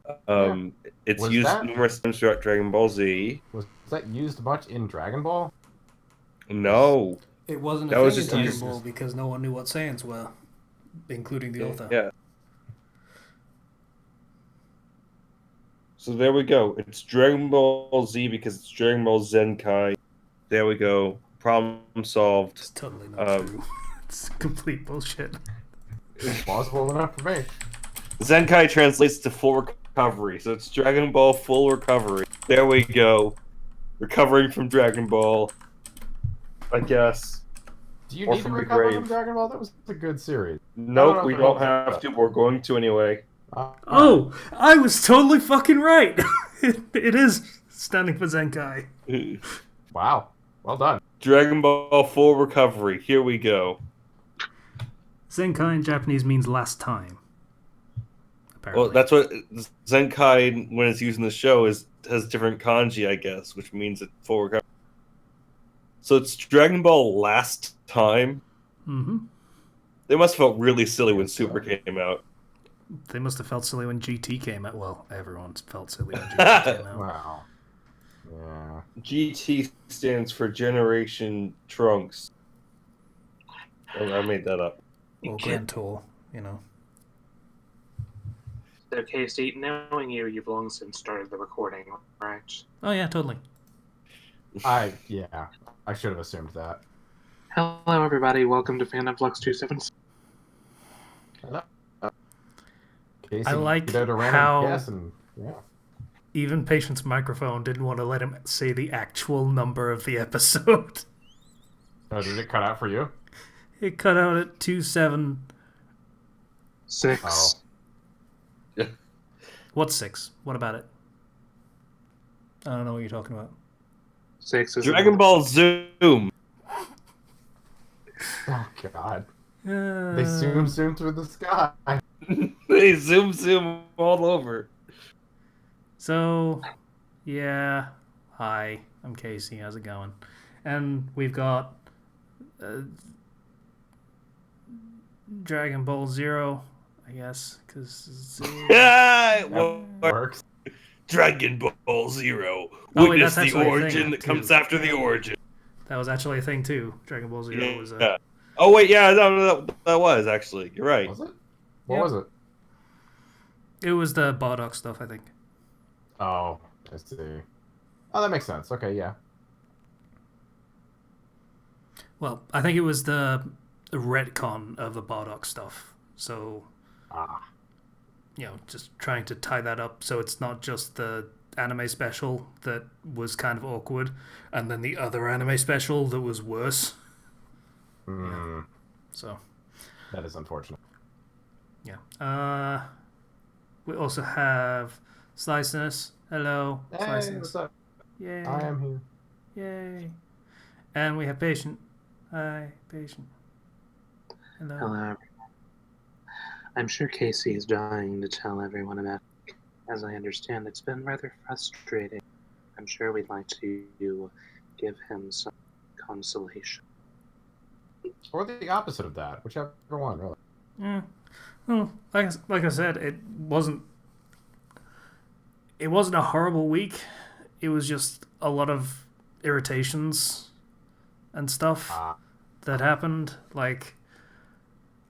Yeah. It's Was used that numerous times throughout Dragon Ball Z. was that used much in Dragon Ball? 'Cause No, It wasn't a that was thing in just Dragon used. Ball because no one knew what Saiyans were, including the author. Yeah. So there we go. It's Dragon Ball Z because it's Dragon Ball Zenkai. There we go. Problem solved. It's totally not Um, true. It's complete bullshit. Plausible enough for me. Zenkai translates to full recovery, so it's Dragon Ball full recovery. There we go. Recovering from Dragon Ball, I guess. Do you Or need to from the recover from grave. Dragon Ball? That was a good series. I don't know Nope, if we it don't holds have up. to. We're going to anyway. Alright. Oh, I was totally fucking right. It is standing for Zenkai. Wow. Well done. Dragon Ball full recovery. Here we go. Zenkai in Japanese means last time. Well, Apparently. that's what Zenkai, when it's used in the show, has different kanji, I guess, which means it's full recovery. So it's Dragon Ball last time. Mm-hmm. They must have felt really silly when Super came out. They must have felt silly when GT came out. Well, everyone's felt silly when GT came out. Wow. Yeah. GT stands for Generation Trunks. Oh, I made that up. Or Grand Tour, you know. So, Casey, knowing you, you've long since started the recording, right? Oh yeah, totally. I should have assumed that. Hello, everybody. Welcome to Fandom Flux 276. Hello. Casey, I like get out a random how guess and even Patient's microphone didn't want to let him say the actual number of the episode. Oh, did it cut out for you? It cut out at 2-7. 6. Oh. What's 6? What about it? I don't know what you're talking about. 6 is Dragon Ball Zoom. Oh God. They zoom through the sky. They zoom all over. So, yeah. Hi, I'm Casey. How's it going? And we've got Dragon Ball Zero, I guess, because Yeah, it Works. Dragon Ball Zero. Oh, wait, Witness that's the actually a origin thing, that comes too. after the origin. that was actually a thing too. Dragon Ball Zero was a. Oh wait, yeah, no, that was actually. You're right. Was it? What Yep. was it? It was the Bardock stuff, I think. Oh, I see. Oh, that makes sense. Okay, yeah. Well, I think it was the retcon of the Bardock stuff. So, Ah. just trying to tie that up so it's not just the anime special that was kind of awkward, and then the other anime special that was worse. Mm, So, that is unfortunate. yeah. We also have Sliceness. Hello, Hey, Sliceness. what's up? Yay. I am here. Yay. And we have Patient. Hi, Patient. Hello. Hello, everyone. I'm sure Casey is dying to tell everyone about it. As I understand, it's been rather frustrating. I'm sure we'd like to give him some consolation. Or the opposite of that, whichever one, really. Yeah. Well, like I said, it wasn't a horrible week. It was just a lot of irritations and stuff Ah. that happened. Like,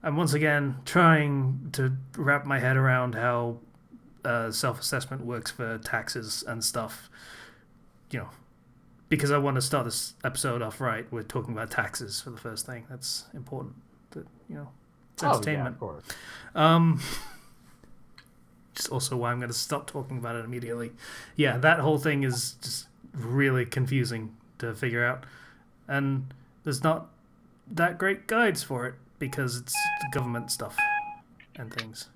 I'm once again trying to wrap my head around how self-assessment works for taxes and stuff. Because I want to start this episode off right. We're talking about taxes for the first thing. That's important. That it's entertainment. Oh, yeah, of course. Just also why I'm going to stop talking about it immediately. Yeah, that whole thing is just really confusing to figure out, and there's not that great guides for it because it's government stuff and things.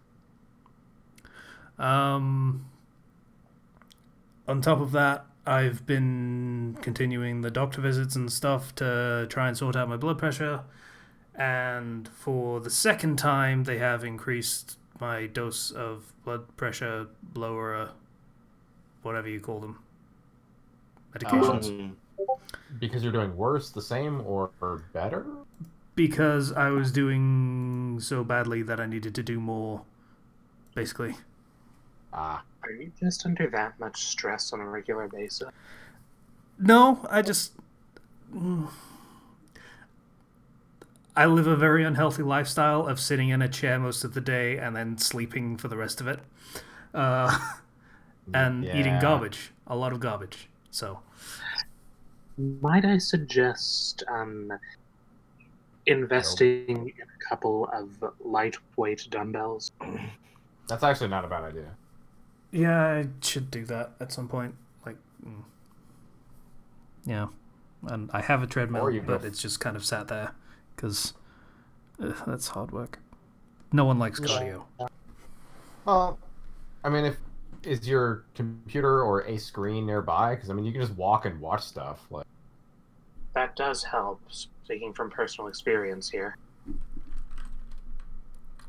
On top of that, I've been continuing the doctor visits and stuff to try and sort out my blood pressure, and for the second time, they have increased my dose of blood pressure blower, whatever you call them, medications. Because you're doing worse, the same, or better? Because I was doing so badly that I needed to do more, basically. Ah. Are you just under that much stress on a regular basis? No, I live a very unhealthy lifestyle of sitting in a chair most of the day and then sleeping for the rest of it. And eating Yeah. garbage. A lot of garbage. So, Might I suggest investing in a couple of lightweight dumbbells? That's actually not a bad idea. yeah, I should do that at some point. Yeah. And I have a treadmill, Or you but go- it's just kind of sat there because that's hard work. No one likes cardio. Well, I mean, is your computer or a screen nearby? Because I mean, you can just walk and watch stuff. Like, That does help, speaking from personal experience here.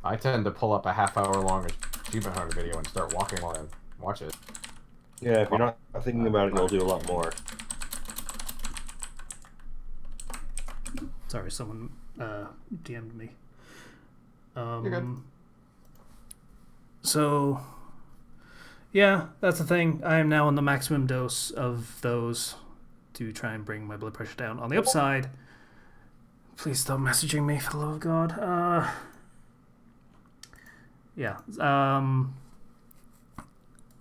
I tend to pull up a half-hour-long achievement hunter video and start walking while I watch it. Yeah, if you're not thinking about it, you'll do a lot more. Sorry, someone DM'd me. You're good. So, yeah, that's the thing. I am now on the maximum dose of those to try and bring my blood pressure down. On the upside, please stop messaging me for the love of God. Yeah.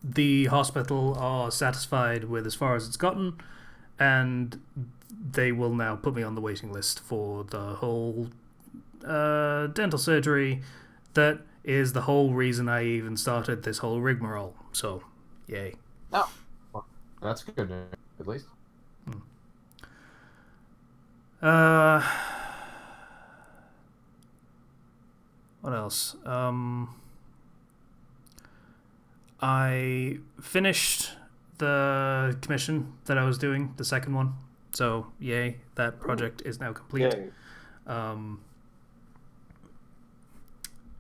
The hospital are satisfied with as far as it's gotten, and they will now put me on the waiting list for the whole dental surgery. That is the whole reason I even started this whole rigmarole. So, yay. Oh, well, that's good news, at least. What else? I finished the commission that I was doing, the second one. So, yay, that project is now complete. Yeah.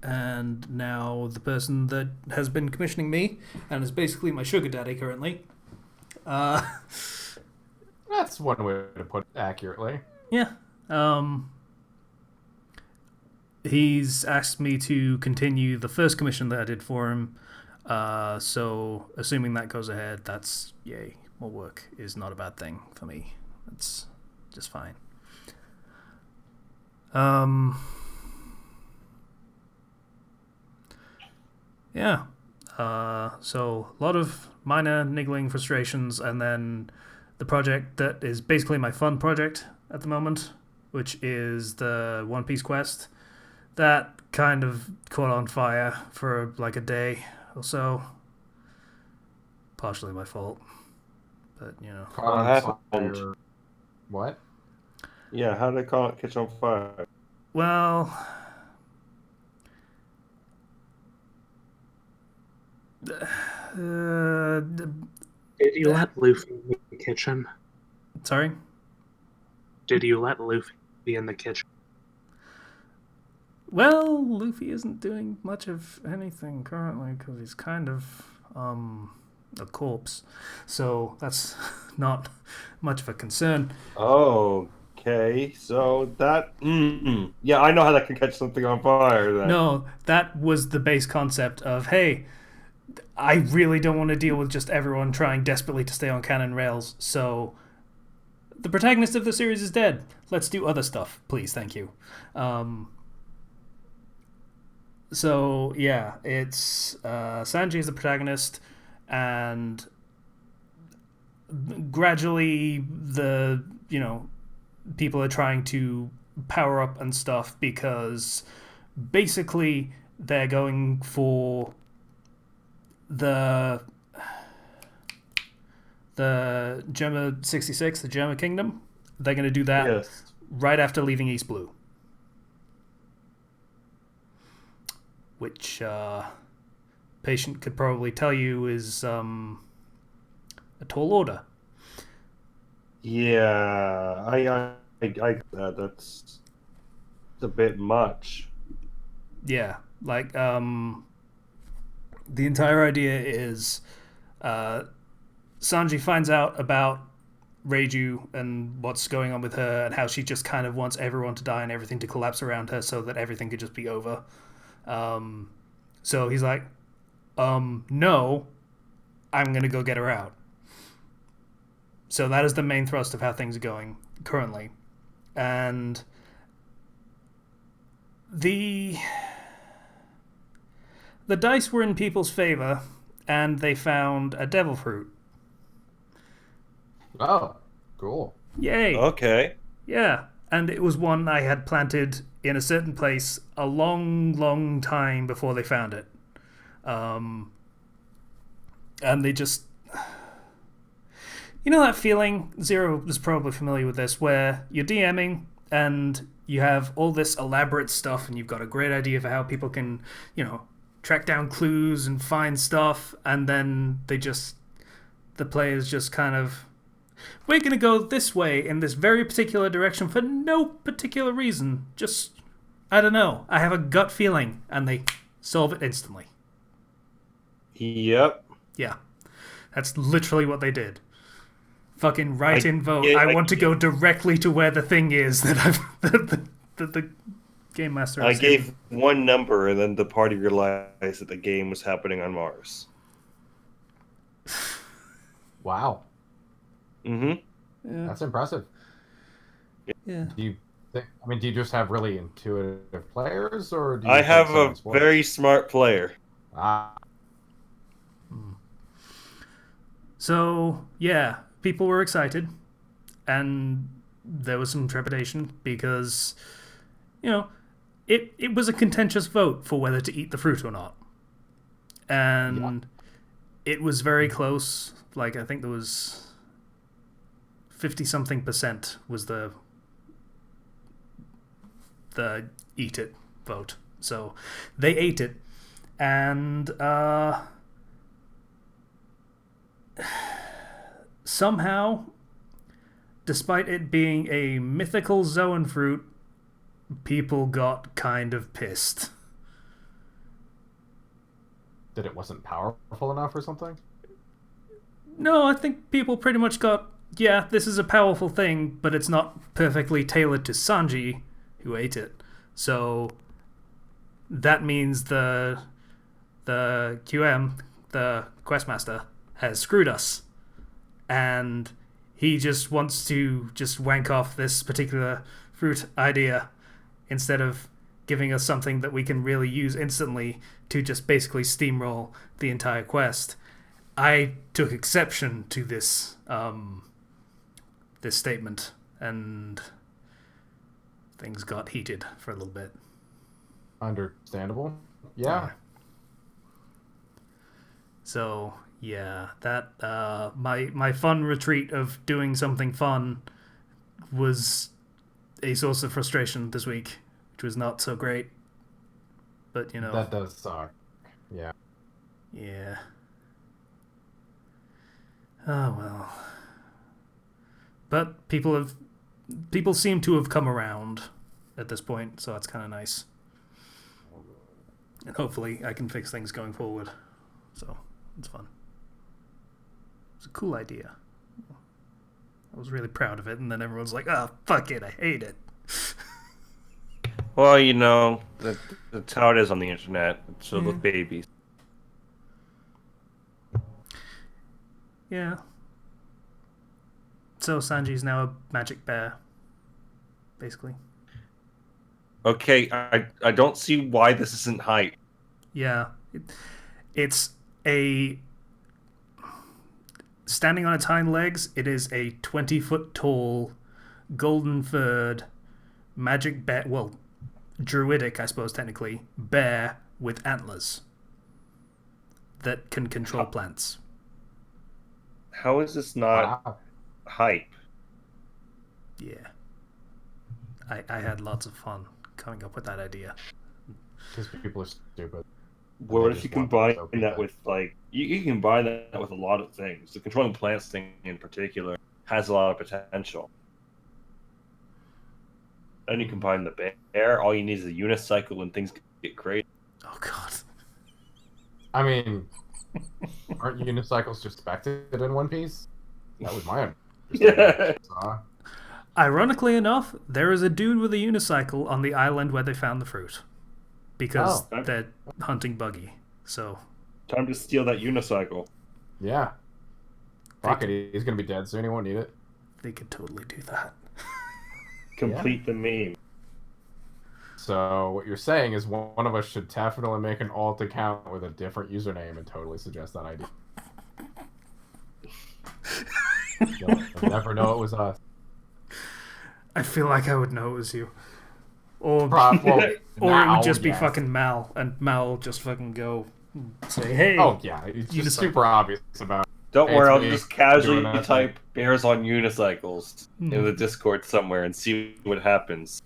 And now the person that has been commissioning me and is basically my sugar daddy currently. That's one way to put it accurately. Yeah. He's asked me to continue the first commission that I did for him. So, assuming that goes ahead, that's yay. More work is not a bad thing for me. It's just fine. Yeah. So, a lot of minor niggling frustrations, and then the project that is basically my fun project at the moment, which is the One Piece quest. That kind of caught on fire for like a day or so. Partially my fault. But, you know. Caught on happened? fire. What? Yeah, how did it catch on fire? Well, Did you let Luffy in the kitchen? sorry? Did you let Luffy in the kitchen? Well, Luffy isn't doing much of anything currently because he's kind of a corpse. So that's not much of a concern. Okay, so that... Yeah, I know how that can catch something on fire, then. No, that was the base concept of, hey, I really don't want to deal with just everyone trying desperately to stay on canon rails, so the protagonist of the series is dead. Let's do other stuff, please, thank you. So, yeah, it's Sanji is the protagonist, and gradually the, people are trying to power up and stuff because basically they're going for the Gemma 66, the Gemma Kingdom. They're going to do that Yes. right after leaving East Blue. Which Patient could probably tell you is a tall order. Yeah, I that's a bit much. Yeah, like the entire idea is Sanji finds out about Reiju and what's going on with her and how she just kind of wants everyone to die and everything to collapse around her so that everything could just be over. So he's like, no, I'm gonna go get her out. So that is the main thrust of how things are going currently. And the dice were in people's favor, and they found a devil fruit. Oh, cool. Yay! Okay. Yeah, and it was one I had planted in a certain place a long, long time before they found it. And they just... You know that feeling, Zero is probably familiar with this, where you're DMing and you have all this elaborate stuff and you've got a great idea for how people can, track down clues and find stuff, and then the players just kind of... We're going to go this way in this very particular direction for no particular reason. Just, I don't know. I have a gut feeling, and they solve it instantly. Yep. Yeah. That's literally what they did. Fucking write in vote. I want to go directly to where the thing is that the game master I gave one number, and then the party realized that the game was happening on Mars. Wow. Mm-hmm. Yeah. That's impressive. Yeah. Do you just have really intuitive players, or do you I have some a sports? very smart player. Ah, So, yeah, people were excited, and there was some trepidation because, it was a contentious vote for whether to eat the fruit or not. And it was very close. Like, I think there was 50-something% was the eat it vote. So they ate it, and somehow, despite it being a mythical zoan fruit, people got kind of pissed. that it wasn't powerful enough or something? No, I think people pretty much got, yeah, this is a powerful thing, but it's not perfectly tailored to Sanji, who ate it. So that means the QM, the questmaster, has screwed us. And he just wants to just wank off this particular fruit idea instead of giving us something that we can really use instantly to just basically steamroll the entire quest. I took exception to this this statement, and things got heated for a little bit. Understandable. Yeah. So yeah, that my fun retreat of doing something fun was a source of frustration this week, which was not so great. But That does suck. Yeah. Yeah. Oh well. But people seem to have come around at this point, so that's kind of nice. And hopefully I can fix things going forward. So, it's fun. It's a cool idea. I was really proud of it, and then everyone's like, "Oh, fuck it, I hate it." Well, that's how it is on the internet. It's filled with babies. Yeah. So Sanji's now a magic bear, basically. Okay, I don't see why this isn't hype. Yeah. It's a... Standing on its hind legs, it is a 20-foot tall, golden-furred, magic bear... Well, druidic, I suppose, technically, bear with antlers that can control plants. How is this not Wow. hype? Yeah. I had lots of fun coming up with that idea. Because people are stupid. What They if just you want combine those that people. with, like... You can combine that with a lot of things. The controlling plants thing in particular has a lot of potential. And you combine the bear, all you need is a unicycle and things get crazy. Oh, God. I mean, aren't unicycles just expected in One Piece? That was my understanding. Ironically enough, there is a dude with a unicycle on the island where they found the fruit. Because Oh. they're hunting Buggy. So, Time to steal that unicycle. Yeah. They Fuck could, it. He's gonna be dead soon. He won't need it. they could totally do that. Complete the meme. So what you're saying is one of us should definitely make an alt account with a different username and totally suggest that idea. You'll never know it was us. I feel like I would know it was you. Or Well, or it would just be yes. fucking Mal, and Mal will just fucking go and say, hey. Oh yeah, it's just unicycle. super obvious about. Don't Hey, worry, it's I'll me just casually doing that type bears on unicycles Hmm. in the Discord somewhere and see what happens.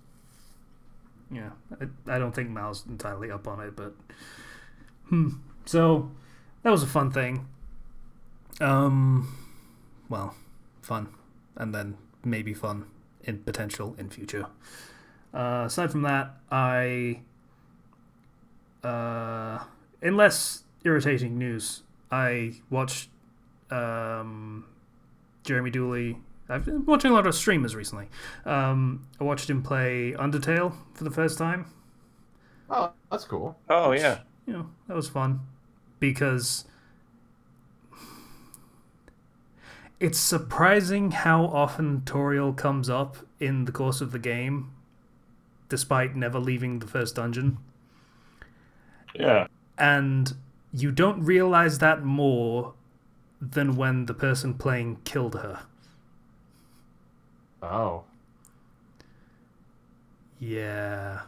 Yeah, I don't think Mal's entirely up on it, but so that was a fun thing. Well, fun, and then maybe fun in potential in future. Aside from that, in less irritating news, I watched Jeremy Dooley. I've been watching a lot of streamers recently. I watched him play Undertale for the first time. Oh, that's cool. Oh, yeah. You know, that was fun because it's surprising how often Toriel comes up in the course of the game, despite never leaving the first dungeon. Yeah. And you don't realize that more than when the person playing killed her. Oh, Yeah.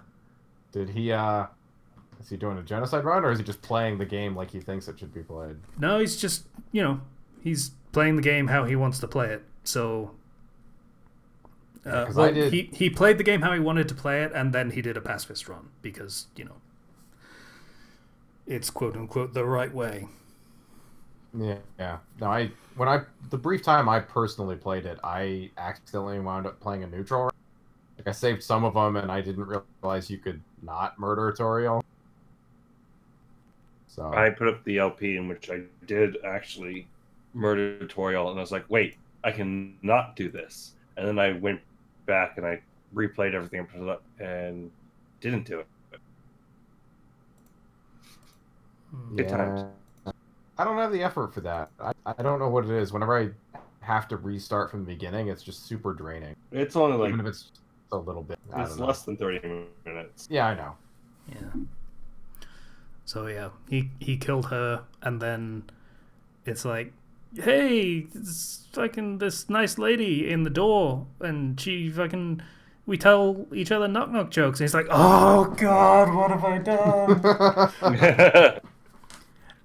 did he? Is he doing a genocide run, or is he just playing the game like he thinks it should be played? No, he's just, he's playing the game how he wants to play it. So, 'cause I did- he played the game how he wanted to play it, and then he did a pacifist run because, it's quote unquote the right way. Yeah. No, the brief time I personally played it, I accidentally wound up playing a neutral. Like I saved some of them, and I didn't realize you could not murder Toriel. So I put up the LP in which I did actually murder Toriel, and I was like, wait, I can not do this. And then I went back and I replayed everything and put it up and didn't do it. Good times. I don't have the effort for that. I don't know what it is. Whenever I have to restart from the beginning, it's just super draining. It's only like, Even if it's a little bit. I it's don't know. less than 30 minutes. Yeah, I know. Yeah. So yeah, he killed her, and then it's like, hey, it's fucking this nice lady in the door, and we tell each other knock knock jokes, and he's like, oh god, what have I done?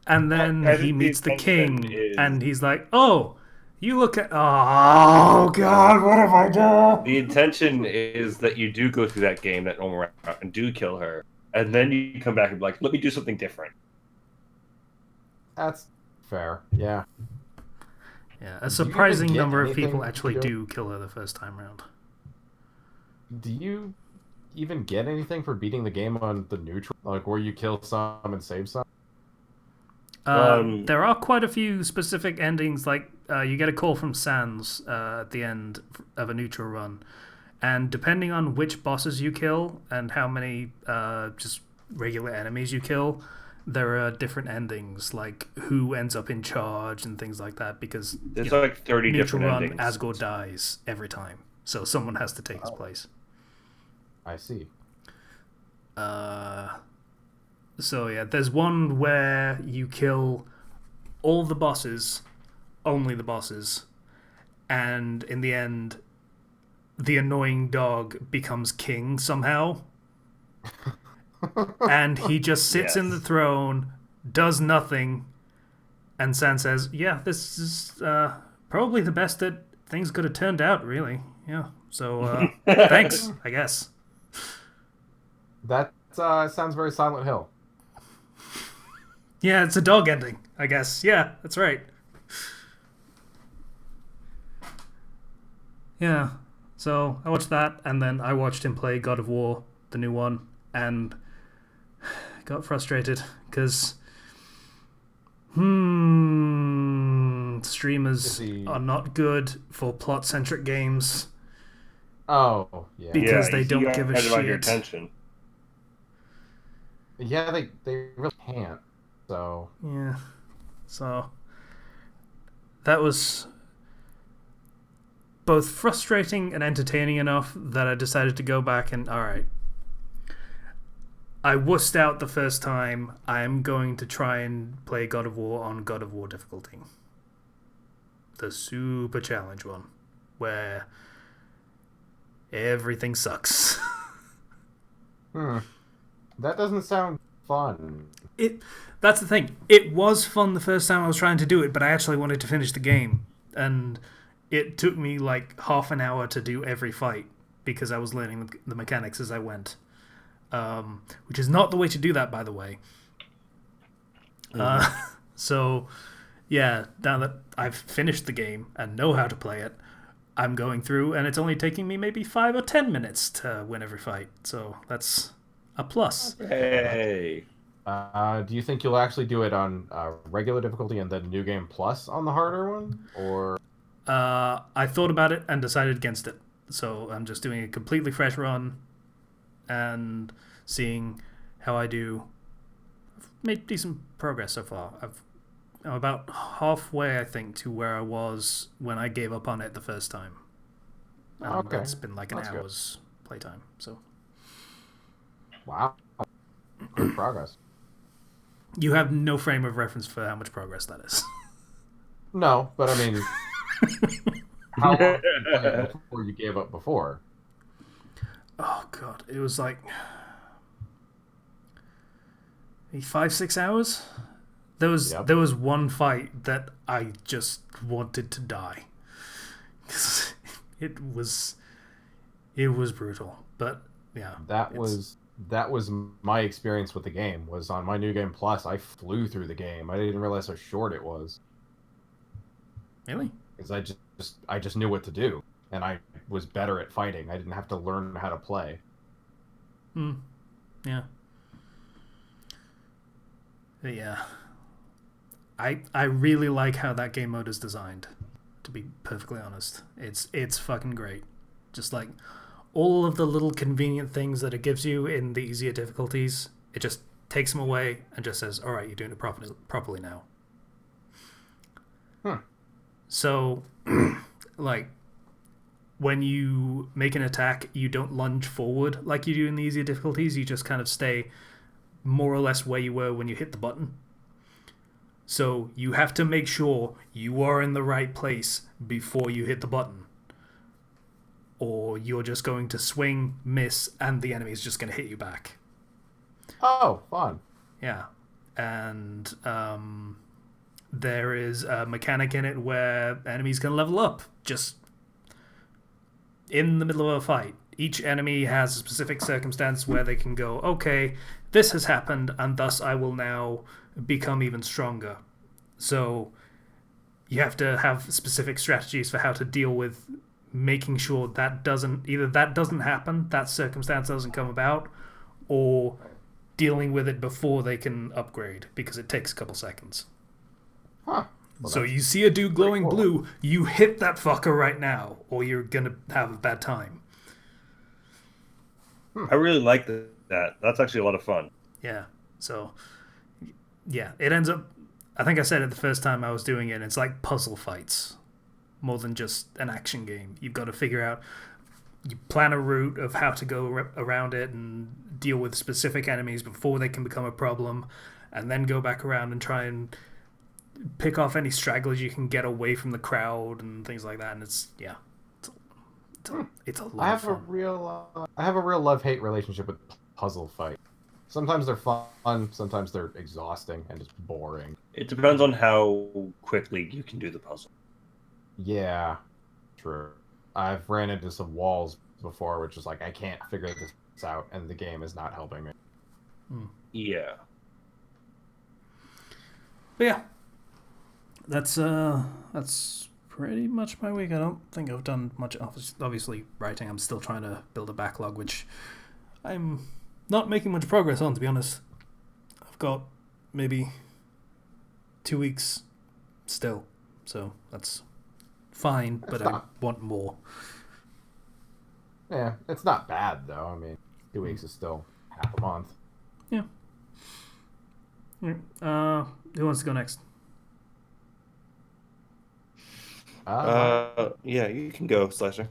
And then I he think meets the intention king, is- and he's like, oh, you look at, oh god, what have I done? The intention is that you do go through that game, that normal route, and do kill her, and then you come back and be like, let me do something different. That's fair. Yeah. Yeah, a even surprising get number of anything people actually to- do kill her the first time round. Do you even get anything for beating the game on the neutral? Like where you kill some and save some? There are quite a few specific endings, like you get a call from Sans at the end of a neutral run, and depending on which bosses you kill and how many just regular enemies you kill, there are different endings, like who ends up in charge and things like that, because There's like 30 neutral different run, endings. Asgore dies every time, so someone has to take his place. I see. So yeah, there's one where you kill all the bosses, only the bosses, and in the end, the annoying dog becomes king somehow. And he just sits in Yes. the throne, does nothing, and San says, yeah, this is probably the best that things could have turned out, really. Yeah, so thanks, I guess. That sounds very Silent Hill. Yeah, it's a dog ending, I guess. Yeah, that's right. Yeah, so I watched that, and then I watched him play God of War, the new one, and got frustrated because streamers Is he- are not good for plot-centric games. Oh, yeah. Because they you don't gotta give a divide your shit. attention. Yeah, they really can't. So Yeah, so that was both frustrating and entertaining enough that I decided to go back and, alright, I wussed out the first time. I am going to try and play God of War on God of War difficulty. The super challenge one, where everything sucks. That doesn't sound fun. That's the thing. It was fun the first time I was trying to do it, but I actually wanted to finish the game. And it took me like half an hour to do every fight because I was learning the mechanics as I went. Which is not the way to do that, by the way. So, yeah, now that I've finished the game and know how to play it, I'm going through, and it's only taking me maybe 5 or 10 minutes to win every fight. So that's a plus. Hey. Do you think you'll actually do it on regular difficulty and then New Game Plus on the harder one? Or I thought about it and decided against it. So I'm just doing a completely fresh run and seeing how I do. I've made decent progress so far. I'm about halfway, I think, to where I was when I gave up on it the first time. And Okay. It's been like an That's good. hour's playtime. So wow, good progress. you have no frame of reference for how much progress that is. No, but I mean, how long did you play it before you gave up before? Oh god, it was like maybe 5-6 hours. There was one fight that I just wanted to die. It was brutal, but yeah. That was my experience with the game. Was on my New Game Plus. I flew through the game. I didn't realize how short it was. Really? Because I just knew what to do, and I was better at fighting. I didn't have to learn how to play. Yeah. But yeah. I really like how that game mode is designed, to be perfectly honest. It's fucking great. Just like all of the little convenient things that it gives you in the easier difficulties, it just takes them away and just says, alright, you're doing it properly now. So, like, when you make an attack, you don't lunge forward like you do in the easier difficulties. You just kind of stay more or less where you were when you hit the button. So you have to make sure you are in the right place before you hit the button. Or you're just going to swing, miss, and the enemy's just going to hit you back. Oh, fun. Yeah. And there is a mechanic in it where enemies can level up just in the middle of a fight. Each enemy has a specific circumstance where they can go, okay, this has happened, and thus I will now become even stronger. So you have to have specific strategies for how to deal with making sure that doesn't happen, that circumstance doesn't come about, or dealing with it before they can upgrade, because it takes a couple seconds. Huh. Well, So you see a dude glowing cool. blue, you hit that fucker right now, or you're gonna have a bad time. I really like that. That's actually a lot of fun. Yeah. So, yeah, it ends up. I think I said it the first time I was doing it. It's like puzzle fights, more than just an action game. You've got to figure out. You plan a route of how to go around it and deal with specific enemies before they can become a problem, and then go back around and try and pick off any stragglers you can get away from the crowd and things like that. And it's a lot of fun. I have a real love-hate relationship with puzzle fight. Sometimes they're fun, sometimes they're exhausting and just boring. It depends on how quickly you can do the puzzle. Yeah, true. I've ran into some walls before, which is like, I can't figure this out, and the game is not helping me. Yeah. But yeah, that's pretty much my week. I don't think I've done much. Obviously, writing. I'm still trying to build a backlog, which I'm not making much progress on, to be honest. I've got maybe 2 weeks still, so that's fine. But I want more. Yeah, it's not bad though. I mean, 2 weeks is still half a month. Yeah. Who wants to go next? Yeah, you can go, Slasher.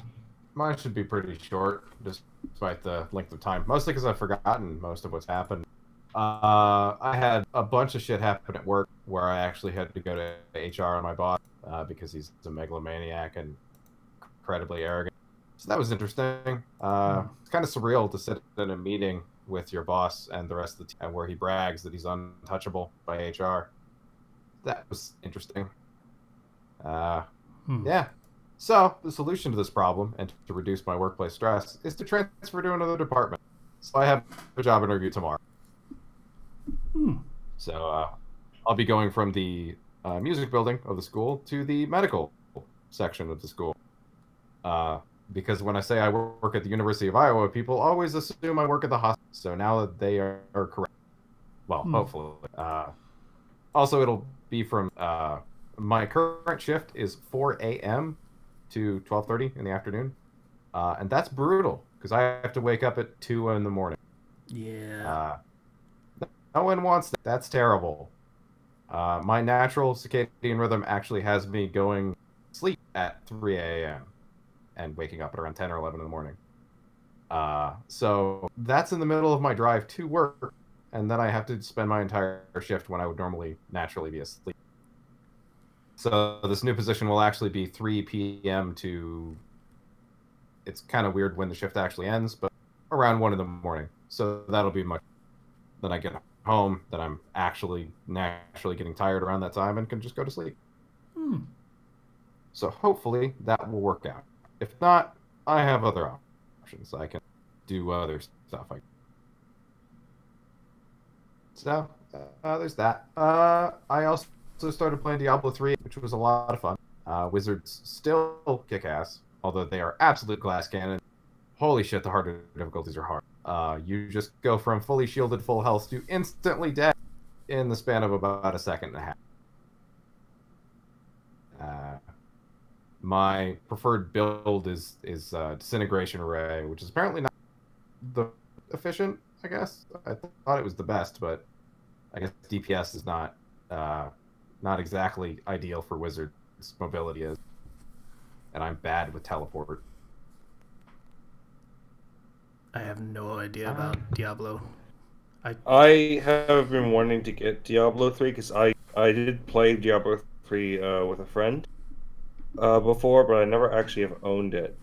Mine should be pretty short, despite the length of time. Mostly because I've forgotten most of what's happened. I had a bunch of shit happen at work where I actually had to go to HR on my boss because he's a megalomaniac and incredibly arrogant. So that was interesting. It's kind of surreal to sit in a meeting with your boss and the rest of the team where he brags that he's untouchable by HR. That was interesting. Yeah. So the solution to this problem and to reduce my workplace stress is to transfer to another department. So I have a job interview tomorrow. So I'll be going from the music building of the school to the medical section of the school. Because when I say I work at the University of Iowa, people always assume I work at the hospital. So now that they are correct, well, hopefully. Also, it'll be from my current shift is 4 a.m. to 12:30 in the afternoon, and that's brutal because I have to wake up at 2 in the morning. Yeah. No one wants that. That's terrible. My natural circadian rhythm actually has me going to sleep at 3 a.m. and waking up at around 10 or 11 in the morning. So that's in the middle of my drive to work, and then I have to spend my entire shift when I would normally naturally be asleep. So this new position will actually be 3 p.m. to... It's kind of weird when the shift actually ends, but around 1 in the morning. So that'll be much... Then I get home, then I'm actually naturally getting tired around that time and can just go to sleep. So hopefully that will work out. If not, I have other options. I can do other stuff. So there's that. I also started playing Diablo 3, which was a lot of fun. Wizards still kick ass, although they are absolute glass cannon. Holy shit, the harder difficulties are hard. You just go from fully shielded, full health to instantly dead in the span of about a second and a half. My preferred build is Disintegration Array, which is apparently not the efficient, I guess. I thought it was the best, but I guess DPS is not exactly ideal for wizards. Mobility is, and I'm bad with teleport. I have no idea about Diablo. I have been wanting to get Diablo 3 because I did play Diablo 3 with a friend before, but I never actually have owned it.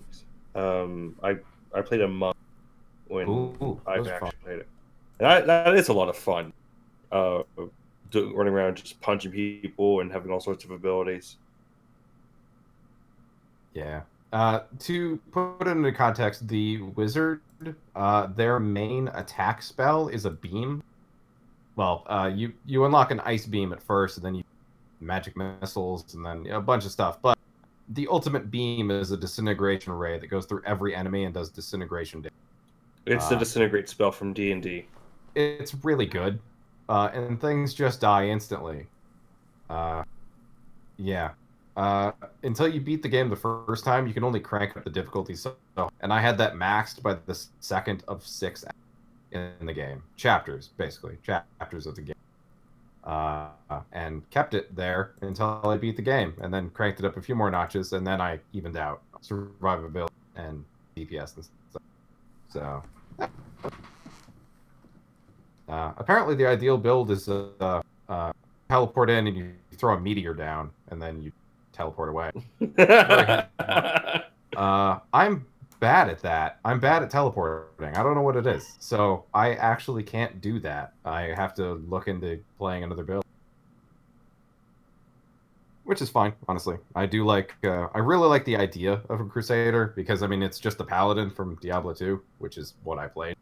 I played a month when I've actually played it. And that is a lot of fun. Running around just punching people and having all sorts of abilities. Yeah. To put it into context, the wizard, their main attack spell is a beam. Well, you unlock an ice beam at first, and then you magic missiles, and then a bunch of stuff. But the ultimate beam is a disintegration ray that goes through every enemy and does disintegration damage. It's the disintegrate spell from D&D. It's really good, and things just die instantly. Yeah. Until you beat the game the first time, you can only crank up the difficulty. So, and I had that maxed by the second of 6 in the game. Chapters, basically. Chapters of the game. And kept it there until I beat the game, and then cranked it up a few more notches, and then I evened out survivability and DPS and stuff. So, apparently the ideal build is teleport in and you throw a meteor down, and then you teleport away. I'm bad at that. I'm bad at teleporting. I don't know what it is. So I actually can't do that. I have to look into playing another build. Which is fine, honestly. I really like the idea of a Crusader, because, I mean, it's just the Paladin from Diablo 2, which is what I played.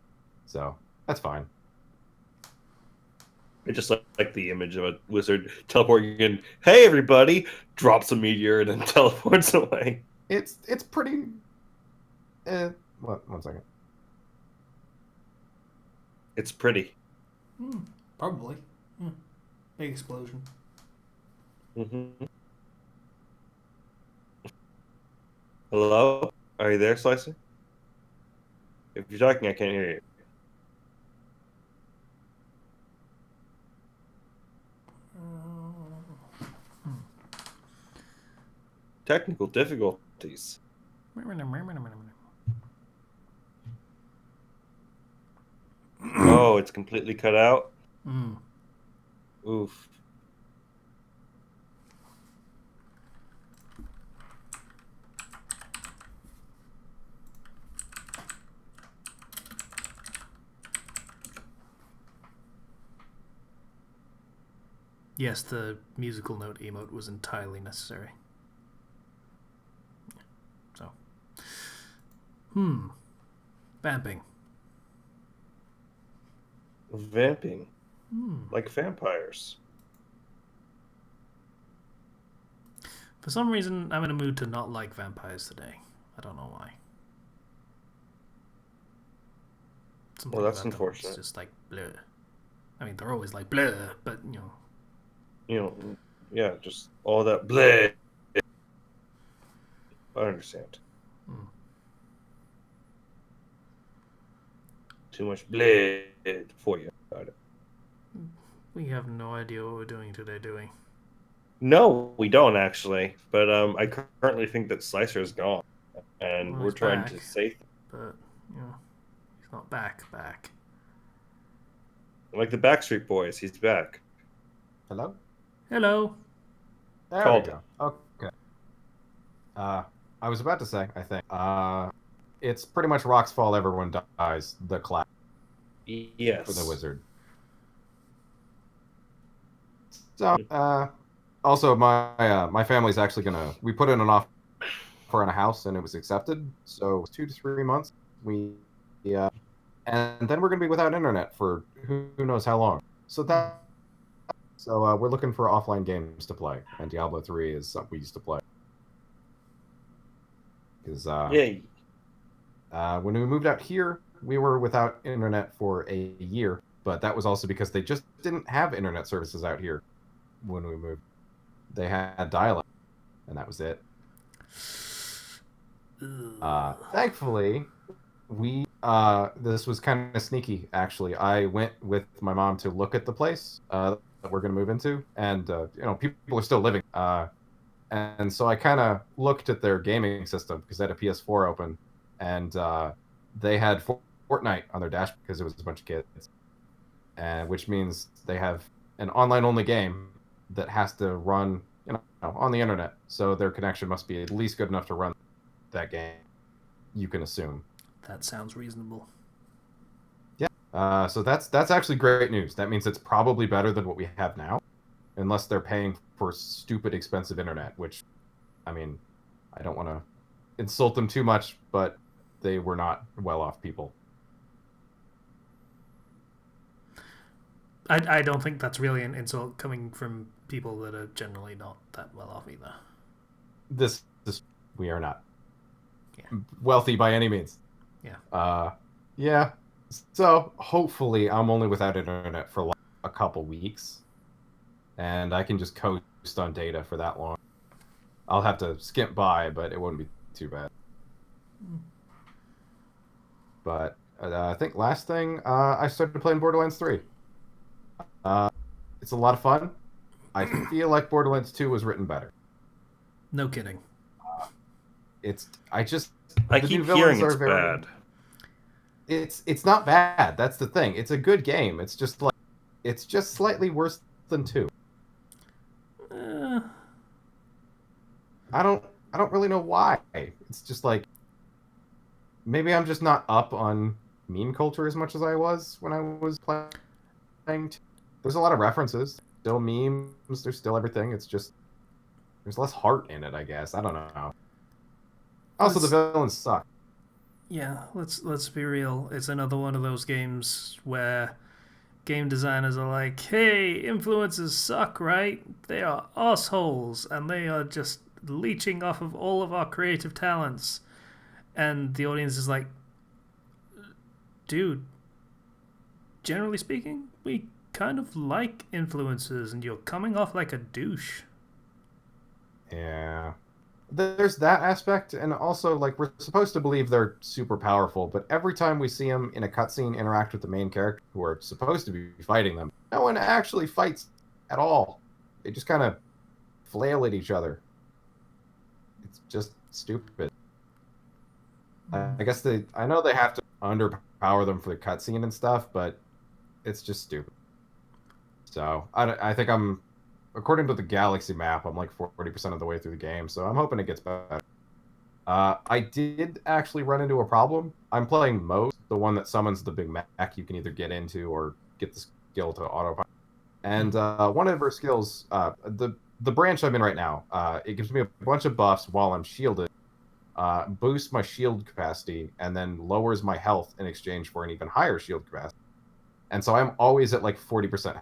So, that's fine. I just like the image of a wizard teleporting in. Hey, everybody! Drops a meteor and then teleports away. It's pretty... one second. It's pretty. Probably. Big explosion. Mm-hmm. Hello? Are you there, Slicer? If you're talking, I can't hear you. technical difficulties. Oh, it's completely cut out? Mm. Oof. Yes, the musical note emote was entirely necessary. So. Vamping. Vamping. Hmm. Like vampires. For some reason, I'm in a mood to not like vampires today. I don't know why. Something Well, that's about them unfortunate. is just like bleh. I mean, they're always like bleh, but Yeah, just all that bleh. I understand. Hmm. Too much bleh for you. Got it. We have no idea what we're doing today, do we? No, we don't actually. But I currently think that Slicer is gone, and Well, we're he's trying back, to save. but he's not back. Like the Backstreet Boys, he's back. Hello? Hello. There Called we go. Okay. I was about to say, I think, it's pretty much Rock's fault everyone dies, the class Yes. for the wizard. So, also my family's actually we put in an offer on a house and it was accepted. So 2 to 3 months. And then we're gonna be without internet for who knows how long. So we're looking for offline games to play, and Diablo 3 is something we used to play. Because Yay. when we moved out here, we were without internet for a year, but that was also because they just didn't have internet services out here when we moved. They had dial-up, and that was it. Thankfully, this was kind of sneaky, actually. I went with my mom to look at the place that we're going to move into, and people are still living. And so I kind of looked at their gaming system because they had a PS4 open, and they had Fortnite on their dash because it was a bunch of kids, and which means they have an online-only game that has to run, on the internet. So their connection must be at least good enough to run that game. You can assume. That sounds reasonable. Yeah. So that's actually great news. That means it's probably better than what we have now, unless they're paying for stupid expensive internet, which, I mean, I don't want to insult them too much, but they were not well-off people. I don't think that's really an insult coming from people that are generally not that well off either. This we are not Yeah. wealthy by any means. Yeah. Yeah. So hopefully I'm only without internet for like a couple weeks, and I can just coast on data for that long. I'll have to skimp by, but it wouldn't be too bad. But I think last thing, I started playing Borderlands 3. It's a lot of fun. I feel like Borderlands 2 was written better. No kidding. I The keep new hearing villains it's are very bad. It's not bad. That's the thing. It's a good game. It's just slightly worse than 2. I don't really know why. It's just like maybe I'm just not up on meme culture as much as I was when I was playing. There's a lot of references, still memes. There's still everything. It's just there's less heart in it, I guess. I don't know. Also, the villains suck. Yeah, let's be real. It's another one of those games where game designers are like, "Hey, influencers suck, right? They are assholes, and they are just leeching off of all of our creative talents." And the audience is like, "Dude, generally speaking, we kind of like influencers, and you're coming off like a douche." Yeah. There's that aspect, and also, like, we're supposed to believe they're super powerful, but every time we see them in a cutscene interact with the main character who are supposed to be fighting them, no one actually fights at all. They just kind of flail at each other. It's just stupid. I guess I know they have to underpower them for the cutscene and stuff, but it's just stupid. So I think according to the Galaxy map, I'm like 40% of the way through the game, so I'm hoping it gets better. I did actually run into a problem. I'm playing Most, the one that summons the big mech you can either get into or get the skill to autopilot. And one of her skills, the branch I'm in right now, it gives me a bunch of buffs while I'm shielded, boosts my shield capacity, and then lowers my health in exchange for an even higher shield capacity. And so I'm always at like 40%.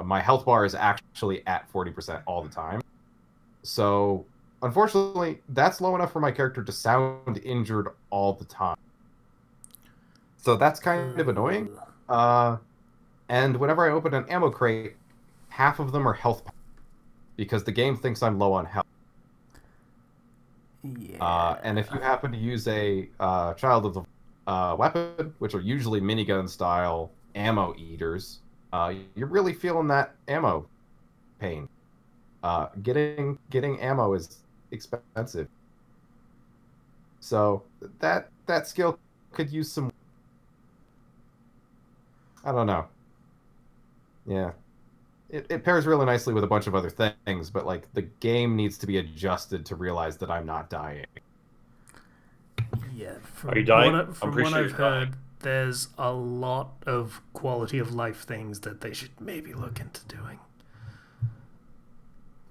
My health bar is actually at 40% all the time. So, unfortunately, that's low enough for my character to sound injured all the time. So that's kind of annoying. And whenever I open an ammo crate, half of them are health packs because the game thinks I'm low on health. Yeah. And if you happen to use a child of the weapon, which are usually minigun style ammo eaters, you're really feeling that ammo pain. Getting ammo is expensive, so that skill could use some. I don't know. Yeah, it pairs really nicely with a bunch of other things, but like the game needs to be adjusted to realize that I'm not dying. Yeah. Are you dying? From what I've heard, there's a lot of quality of life things that they should maybe look into doing.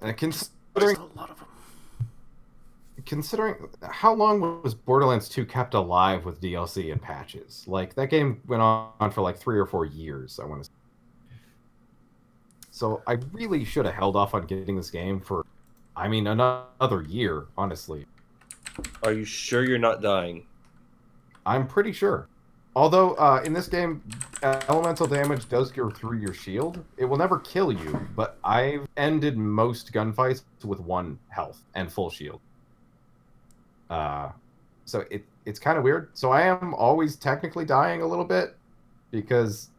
And Just a lot of them. Considering how long was Borderlands 2 kept alive with DLC and patches? Like that game went on for like 3 or 4 years, I want to say. So I really should have held off on getting this game for, I mean, another year, honestly. Are you sure you're not dying? I'm pretty sure. Although, in this game, elemental damage does go through your shield. It will never kill you, but I've ended most gunfights with 1 health and full shield. So it's kind of weird. So I am always technically dying a little bit because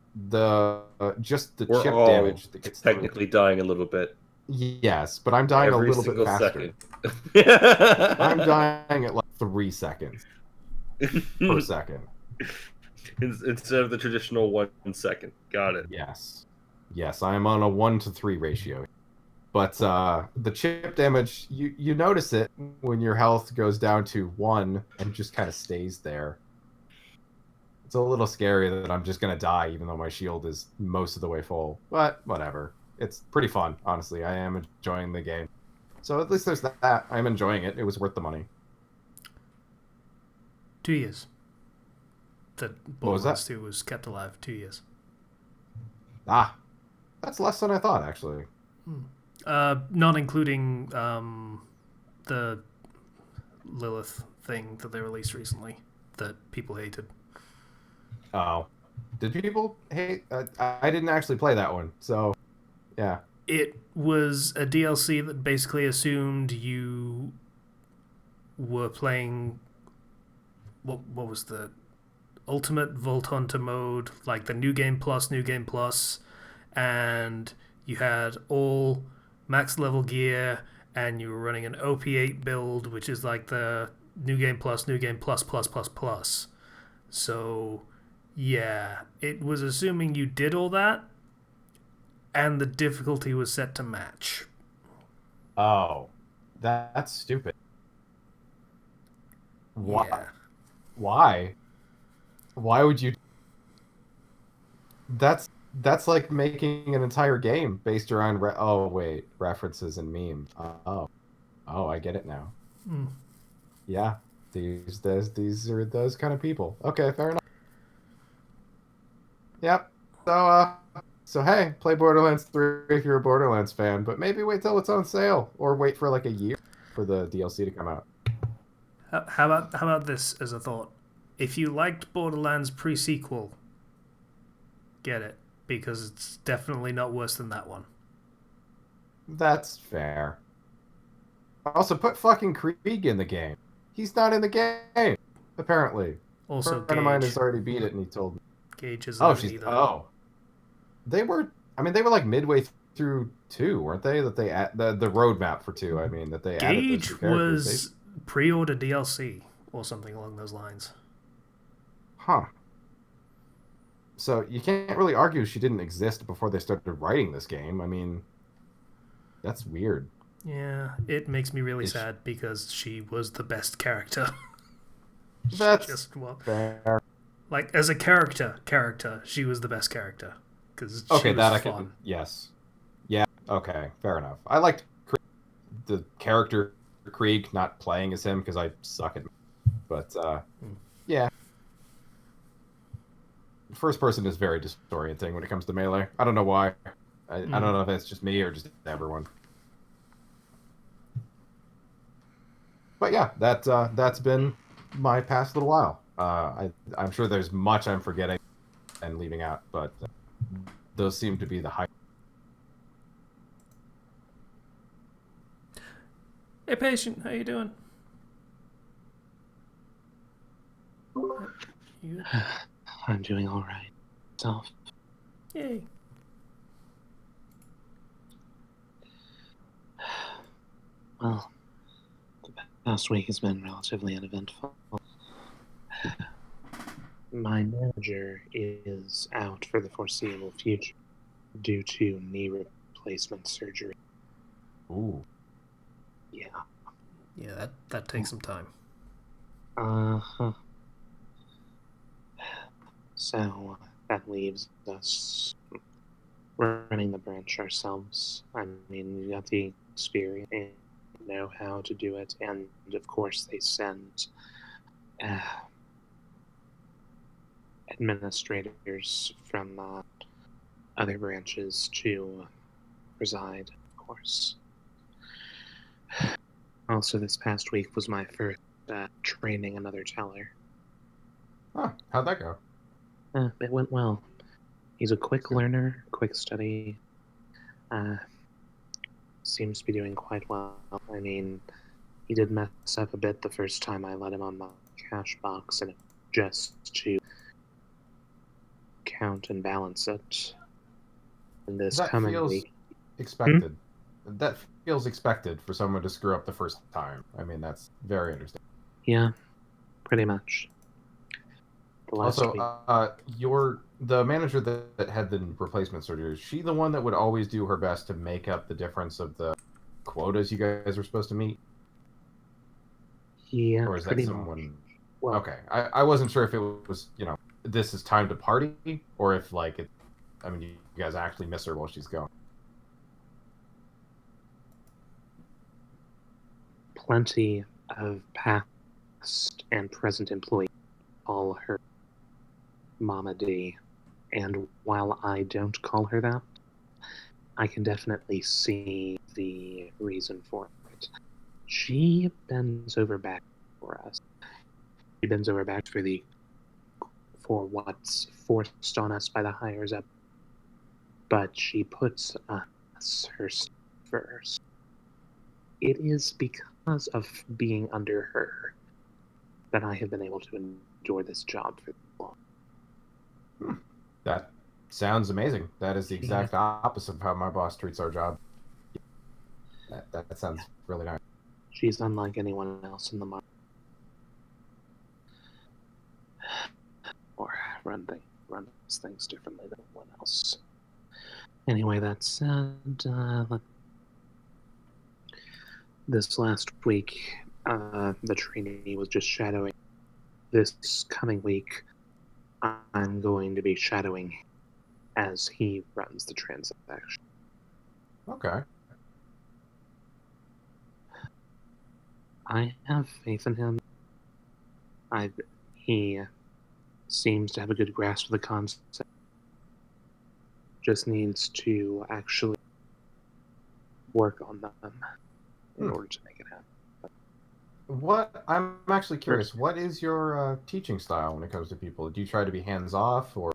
just the We're chip all damage that gets technically dying a little bit. Yes, but I'm dying Every a little bit single faster. second. I'm dying at like 3 seconds per second. Instead of the traditional 1 second. Got it. Yes, I am on a 1-to-3 ratio. But the chip damage, you notice it when your health goes down to 1 and just kind of stays there. It's a little scary that I'm just going to die even though my shield is most of the way full. But whatever. It's pretty fun, honestly. I am enjoying the game. So at least there's that. I'm enjoying it. It was worth the money. 2 years. That What was that? Borderlands 2 was kept alive. 2 years. Ah, that's less than I thought, actually. Not including the Lilith thing that they released recently that people hated. Oh. Did people hate? I didn't actually play that one, so yeah. It was a DLC that basically assumed you were playing what was the Ultimate Vault Hunter mode, like the New Game Plus, and you had all max level gear, and you were running an OP8 build, which is like the New Game Plus. So, yeah, it was assuming you did all that, and the difficulty was set to match. Oh, that's stupid. Why? Yeah. Why? Why would you? That's like making an entire game based around references and memes. Oh, I get it now. Yeah, these are those kind of people. Okay, fair enough. Yep. So hey, play Borderlands 3 if you're a Borderlands fan, but maybe wait till it's on sale or wait for like a year for the DLC to come out. How about this as a thought? If you liked Borderlands pre-sequel, get it, because it's definitely not worse than that one. That's fair. Also, put fucking Krieg in the game. He's not in the game, apparently. Also, a friend of mine has already beat it, and he told me. Gage isn't either. They were like midway through 2, weren't they? That they add the roadmap for 2. I mean, that they added those 2 Gage characters. was pre-order DLC or something along those lines. Huh. So you can't really argue she didn't exist before they started writing this game. I mean, that's weird. Yeah, it makes me really Is- sad because she was the best character. That's Just what, fair. like as a character, she was the best character because she Okay, was that I fun. can. Yes. Yeah. Okay. Fair enough. I liked the character Krieg, not playing as him because I suck at. But yeah, first person is very disorienting when it comes to Melee. I don't know why. I don't know if it's just me or just everyone. But yeah, that's been my past little while. I'm sure there's much I'm forgetting and leaving out, but those seem to be the high. Hey, patient, how you doing? You? I'm doing all right. Self. Yay. Well, the past week has been relatively uneventful. My manager is out for the foreseeable future due to knee replacement surgery. Ooh. Yeah. Yeah, that takes some time. Uh-huh. So that leaves us running the branch ourselves. I mean, we got the experience and know how to do it, and of course they send administrators from other branches to preside, of course. Also, this past week was my first training another teller. Huh, how'd that go? It went well. He's a quick learner, quick study. Seems to be doing quite well. I mean, he did mess up a bit the first time I let him on my cash box, and just to count and balance it. And this That coming feels week, expected. That feels expected for someone to screw up the first time. I mean, that's very understandable. yeah, pretty much. The last Also, week, the manager that had the replacement surgery, is she the one that would always do her best to make up the difference of the quotas you guys were supposed to meet? yeah, Or is that pretty someone? much. Well, Okay, I wasn't sure if it was, this is time to party, or if like it. I mean, you guys actually miss her while she's gone. plenty of past and present employees call her Mama D, and while I don't call her that, I can definitely see the reason for it. She bends over back for us. She bends over back for what's forced on us by the higher up, but she puts us first. It is because of being under her that I have been able to endure this job for long. That sounds amazing. That is the exact opposite of how my boss treats our job. That sounds really nice. She's unlike anyone else in the market. Or runs things differently than anyone else. Anyway, that said, this last week, the trainee was just shadowing. This coming week, I'm going to be shadowing as he runs the transaction. Okay. I have faith in him. He seems to have a good grasp of the concept. Just needs to actually work on them in order to make it happen. I'm actually curious. What is your teaching style when it comes to people? Do you try to be hands off, or?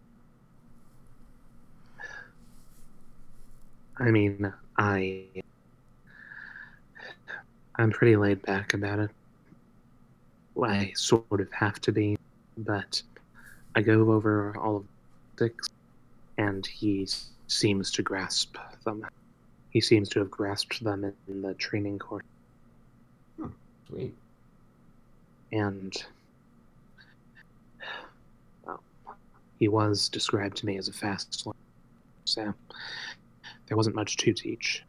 I mean, I'm pretty laid back about it. I sort of have to be, but I go over all of the things, and he seems to grasp them. he seems to have grasped them in the training course. Sweet. And well, he was described to me as a fast learner, so there wasn't much to teach.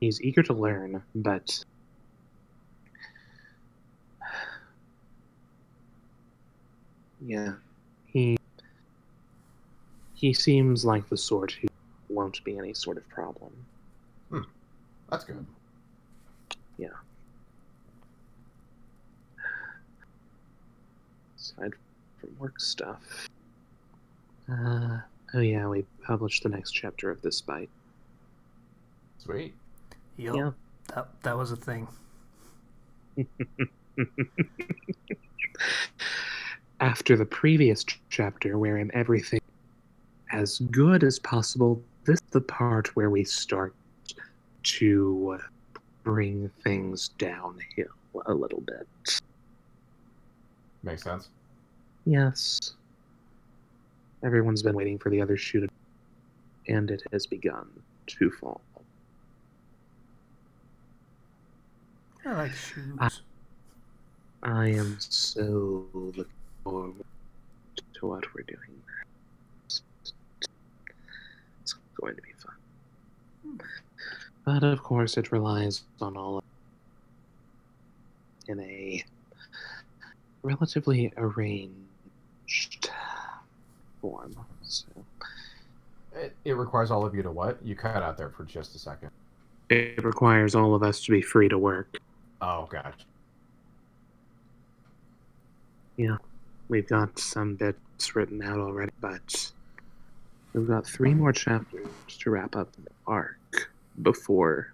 He's eager to learn, but yeah, he seems like the sort who won't be any sort of problem. That's good. Yeah. Aside from work stuff. Oh yeah, we published the next chapter of this bite. Sweet. Yup. Yeah. That was a thing. After the previous chapter, wherein everything as good as possible, this is the part where we start to bring things downhill a little bit. Makes sense. Yes. Everyone's been waiting for the other shoe to, and it has begun to fall. I like shoes. I am so looking forward to what we're doing. It's going to be fun. But of course, it relies on all of in a relatively arranged form. So It requires all of you to what? You cut out there for just a second. it requires all of us to be free to work. Oh, gosh. Yeah, we've got some bits written out already, but we've got 3 more chapters to wrap up the arc before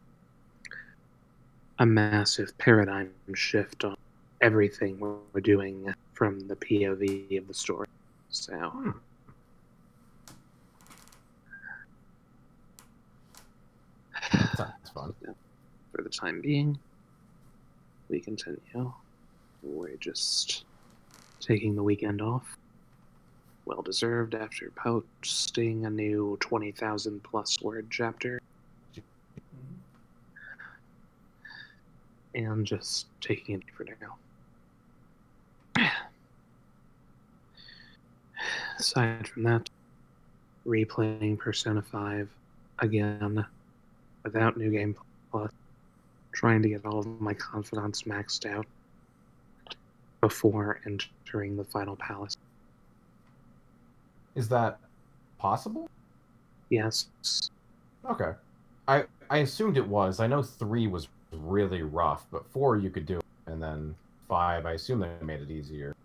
a massive paradigm shift on everything we're doing from the POV of the story. So, Sounds fun. for the time being, we continue. We're just taking the weekend off. Well deserved after posting a new 20,000 plus word chapter. And just taking it for now. Aside from that, replaying Persona 5 again without New Game Plus, trying to get all of my confidants maxed out before entering the final palace. Is that possible? Yes. Okay. I assumed it was. I know 3 was really rough, but 4 you could do it, and then 5, I assume they made it easier.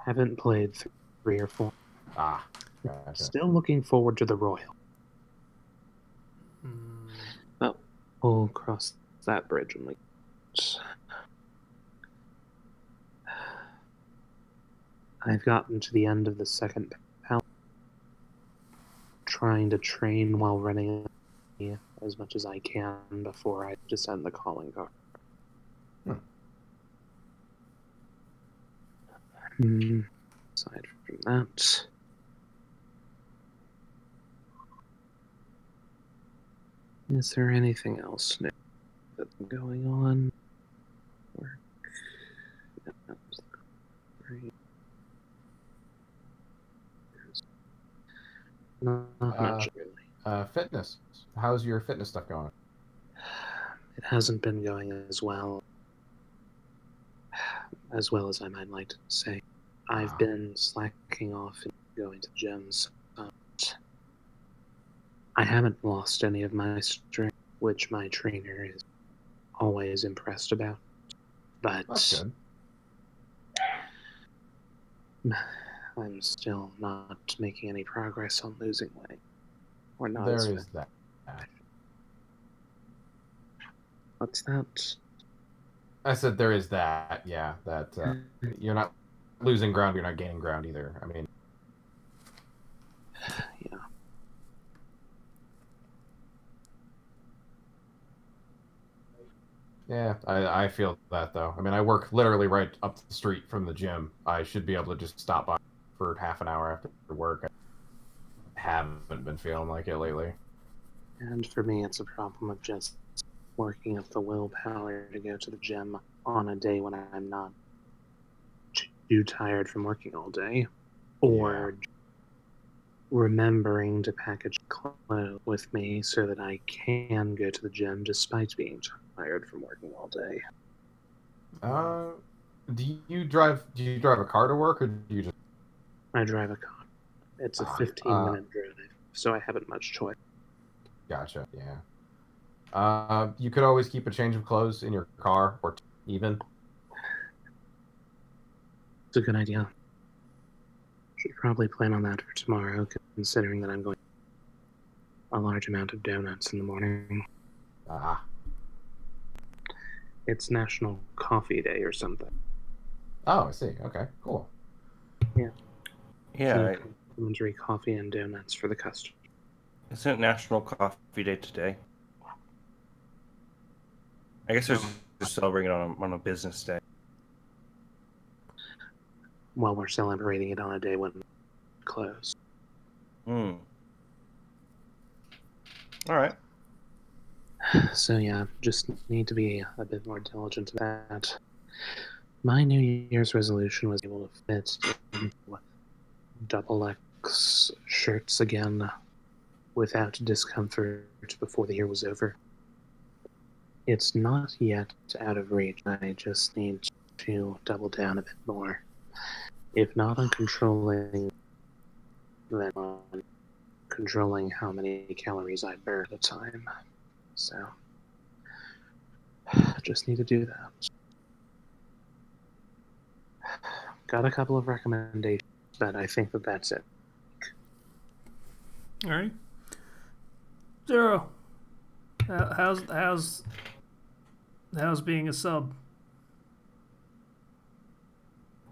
Haven't played 3 or 4. Ah, gotcha. Still looking forward to the Royal. Oh, we'll cross that bridge when we... I've gotten to the end of the second palace, trying to train while running as much as I can before I descend the calling card. Aside from that, is there anything else new that's going on? Work. That's great. Not much, really. Fitness. How's your fitness stuff going? It hasn't been going as well as I might like to say. I've been slacking off and going to gyms. I haven't lost any of my strength, which my trainer is always impressed about. But That's good. I'm still not making any progress on losing weight. Or not There as is fast. that. What's that? I said there is that. Yeah, that you're not losing ground, you're not gaining ground either. I mean, Yeah. yeah, I feel that though. I mean, I work literally right up the street from the gym. I should be able to just stop by for half an hour after work. I haven't been feeling like it lately. And for me, it's a problem of just working up the willpower to go to the gym on a day when I'm not too tired from working all day, or remembering to package clothes with me so that I can go to the gym despite being tired from working all day. Do you drive a car to work, or do you just? I drive a car. It's a 15-minute drive, so I haven't much choice. Gotcha. Yeah. You could always keep a change of clothes in your car, or even. It's a good idea. Should probably plan on that for tomorrow, considering that I'm going a large amount of donuts in the morning. It's National Coffee Day or something. Oh, I see. Okay, cool. Yeah. Yeah. Complimentary coffee and donuts for the customer. Isn't it National Coffee Day today? I guess they're just celebrating it on a business day. Well, we're celebrating it on a day when it's closed. All right. So yeah, just need to be a bit more diligent about that. My New Year's resolution was able to fit into double X shirts again without discomfort before the year was over. It's not yet out of reach. I just need to double down a bit more. If not on controlling, then on controlling how many calories I burn at a time. So, just need to do that. Got a couple of recommendations, but I think that that's it. All right. Zero. How's being a sub?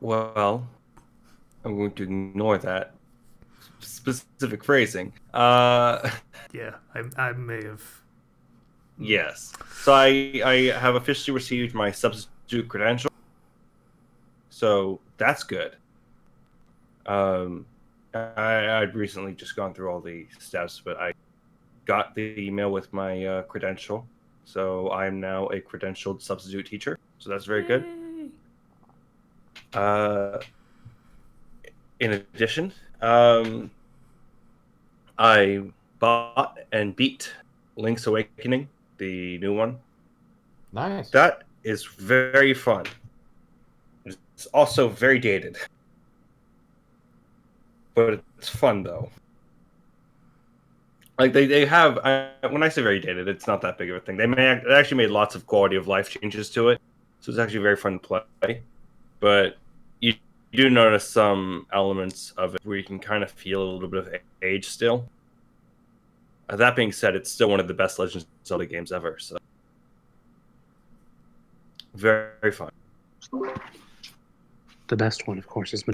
Well, I'm going to ignore that specific phrasing. Yeah, I may have. Yes. So I have officially received my substitute credential. So that's good. I'd recently just gone through all the steps, but I got the email with my credential. So I'm now a credentialed substitute teacher. So that's very good. In addition, I bought and beat Link's Awakening, the new one. Nice. That is very fun. It's also very dated. But it's fun, though. Like, they have... when I say very dated, it's not that big of a thing. They actually made lots of quality of life changes to it. So it's actually very fun to play. But you do notice some elements of it where you can kind of feel a little bit of age still. That being said, it's still one of the best Legend of Zelda games ever. So very, very fun. The best one, of course, is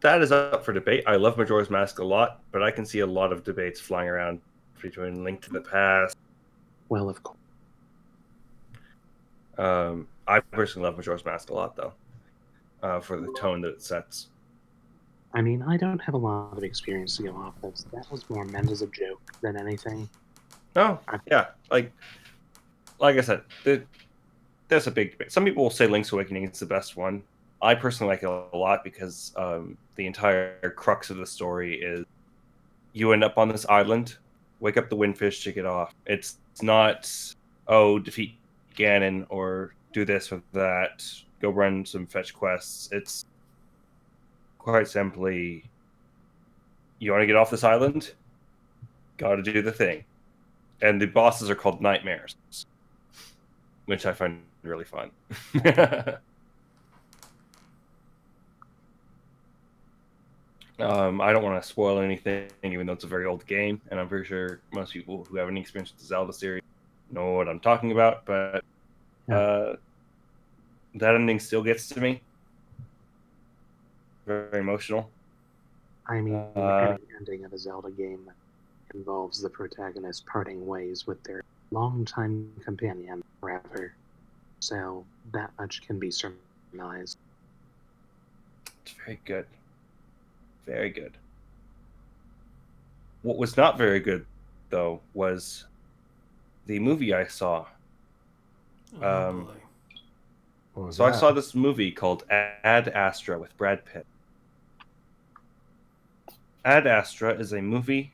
That is up for debate. I love Majora's Mask a lot, but I can see a lot of debates flying around between Link to the Past. Well, of course. I personally love Majora's Mask a lot, though, for the tone that it sets. I mean, I don't have a lot of experience to go off of. That was more meant as a joke than anything. Oh, yeah. Like I said, there's a big debate. Some people will say Link's Awakening is the best one. I personally like it a lot because the entire crux of the story is you end up on this island, wake up the windfish to get off. It's not, defeat Ganon or do this or that, go run some fetch quests. It's quite simply, you want to get off this island? Got to do the thing. And the bosses are called nightmares, which I find really fun. I don't want to spoil anything, even though it's a very old game, and I'm pretty sure most people who have any experience with the Zelda series know what I'm talking about, but that ending still gets to me. Very emotional. I mean, any ending of a Zelda game involves the protagonist parting ways with their longtime companion forever. So that much can be surmised. It's very good. Very good. What was not very good, though, was the movie I saw. Oh boy. What was So I that? saw this movie called Ad Astra with Brad Pitt. Ad Astra is a movie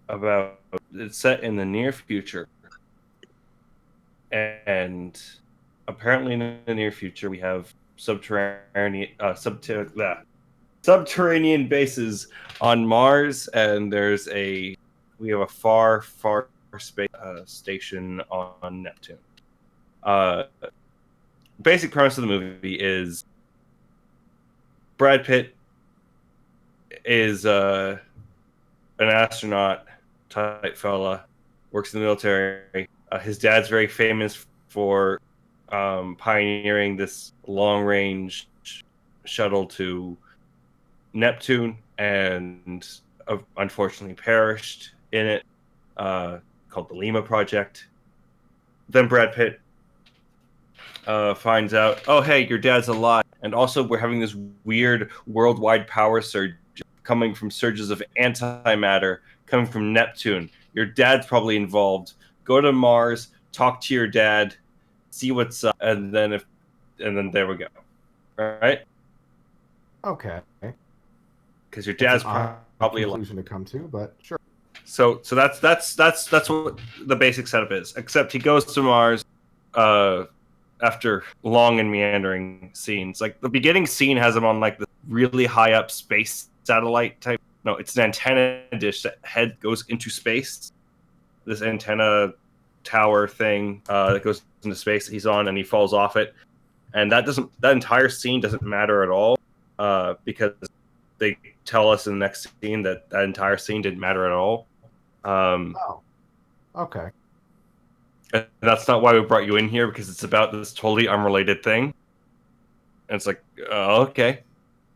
about, it's set in the near future, and apparently in the near future we have subterranean bases on Mars, and we have a far space station on Neptune. Basic premise of the movie is Brad Pitt is an astronaut type fella, works in the military. His dad's very famous for pioneering this long range shuttle to Neptune, and unfortunately perished in it, called the Lima Project. Then Brad Pitt finds out, oh, hey, your dad's alive. And also, we're having this weird worldwide power surge coming from surges of antimatter coming from Neptune. Your dad's probably involved. Go to Mars, talk to your dad, see what's up, and then there we go. All right? Okay. Because your That's dad's an odd probably alive. conclusion to come to, but sure. So that's what the basic setup is. Except he goes to Mars after long and meandering scenes. Like the beginning scene has him on like the really high up space satellite type. No, it's an antenna dish that head goes into space. This antenna tower thing that goes into space that he's on, and he falls off it. And that entire scene doesn't matter at all because they tell us in the next scene that entire scene didn't matter at all. Oh. Okay. And that's not why we brought you in here, because it's about this totally unrelated thing. And it's like, okay.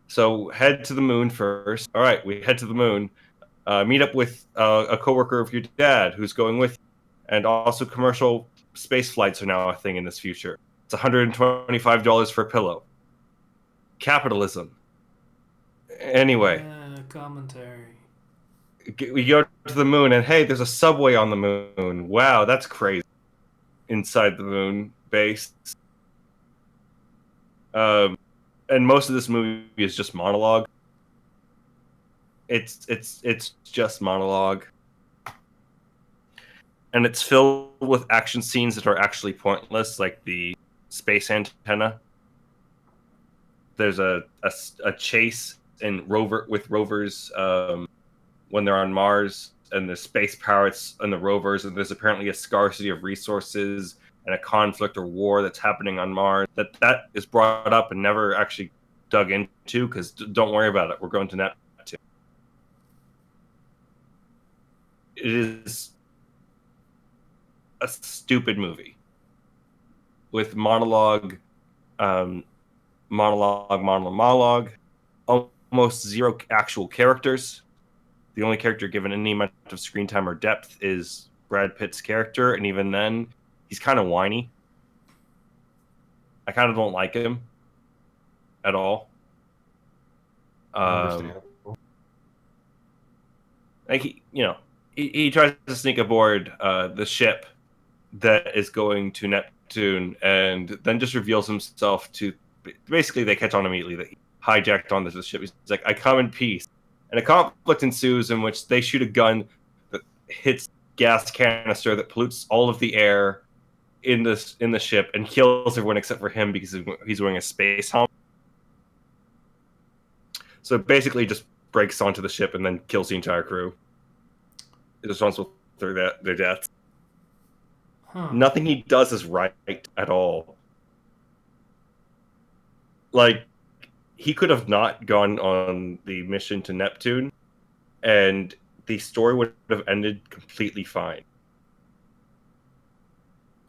So head to the moon first. All right, we head to the moon. Meet up with a coworker of your dad who's going with you. And also commercial space flights are now a thing in this future. It's $125 for a pillow. Capitalism. Anyway. Commentary. We go to the moon, and hey, there's a subway on the moon. Wow, that's crazy. Inside the moon base. And most of this movie is just monologue. It's just monologue. And it's filled with action scenes that are actually pointless, like the space antenna. There's a chase with rovers when they're on Mars, and the space pirates and the rovers, and there's apparently a scarcity of resources and a conflict or war that's happening on Mars. That is brought up and never actually dug into, because don't worry about it. We're going to Neptune. It is a stupid movie with monologue, almost zero actual characters. The only character given any amount of screen time or depth is Brad Pitt's character, and even then, he's kind of whiny. I kind of don't like him at all. Understandable. Like he tries to sneak aboard the ship that is going to Neptune, and then just reveals himself to. Basically, they catch on immediately that he hijacked onto the ship. He's like, "I come in peace." And a conflict ensues in which they shoot a gun that hits gas canister that pollutes all of the air in the ship and kills everyone except for him because he's wearing a space helmet. So basically just breaks onto the ship and then kills the entire crew. Is responsible for their deaths. Huh. Nothing he does is right at all. Like, he could have not gone on the mission to Neptune, and the story would have ended completely fine.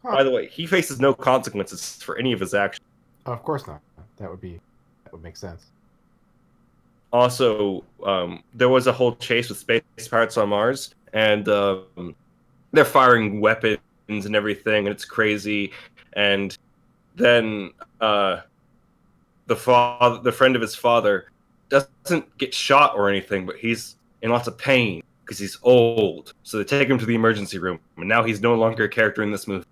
Huh. By the way, he faces no consequences for any of his actions. Of course not. That would make sense. Also, there was a whole chase with space pirates on Mars, and they're firing weapons and everything, and it's crazy. And then the friend of his father doesn't get shot or anything, but he's in lots of pain because he's old. So they take him to the emergency room, and now he's no longer a character in this movie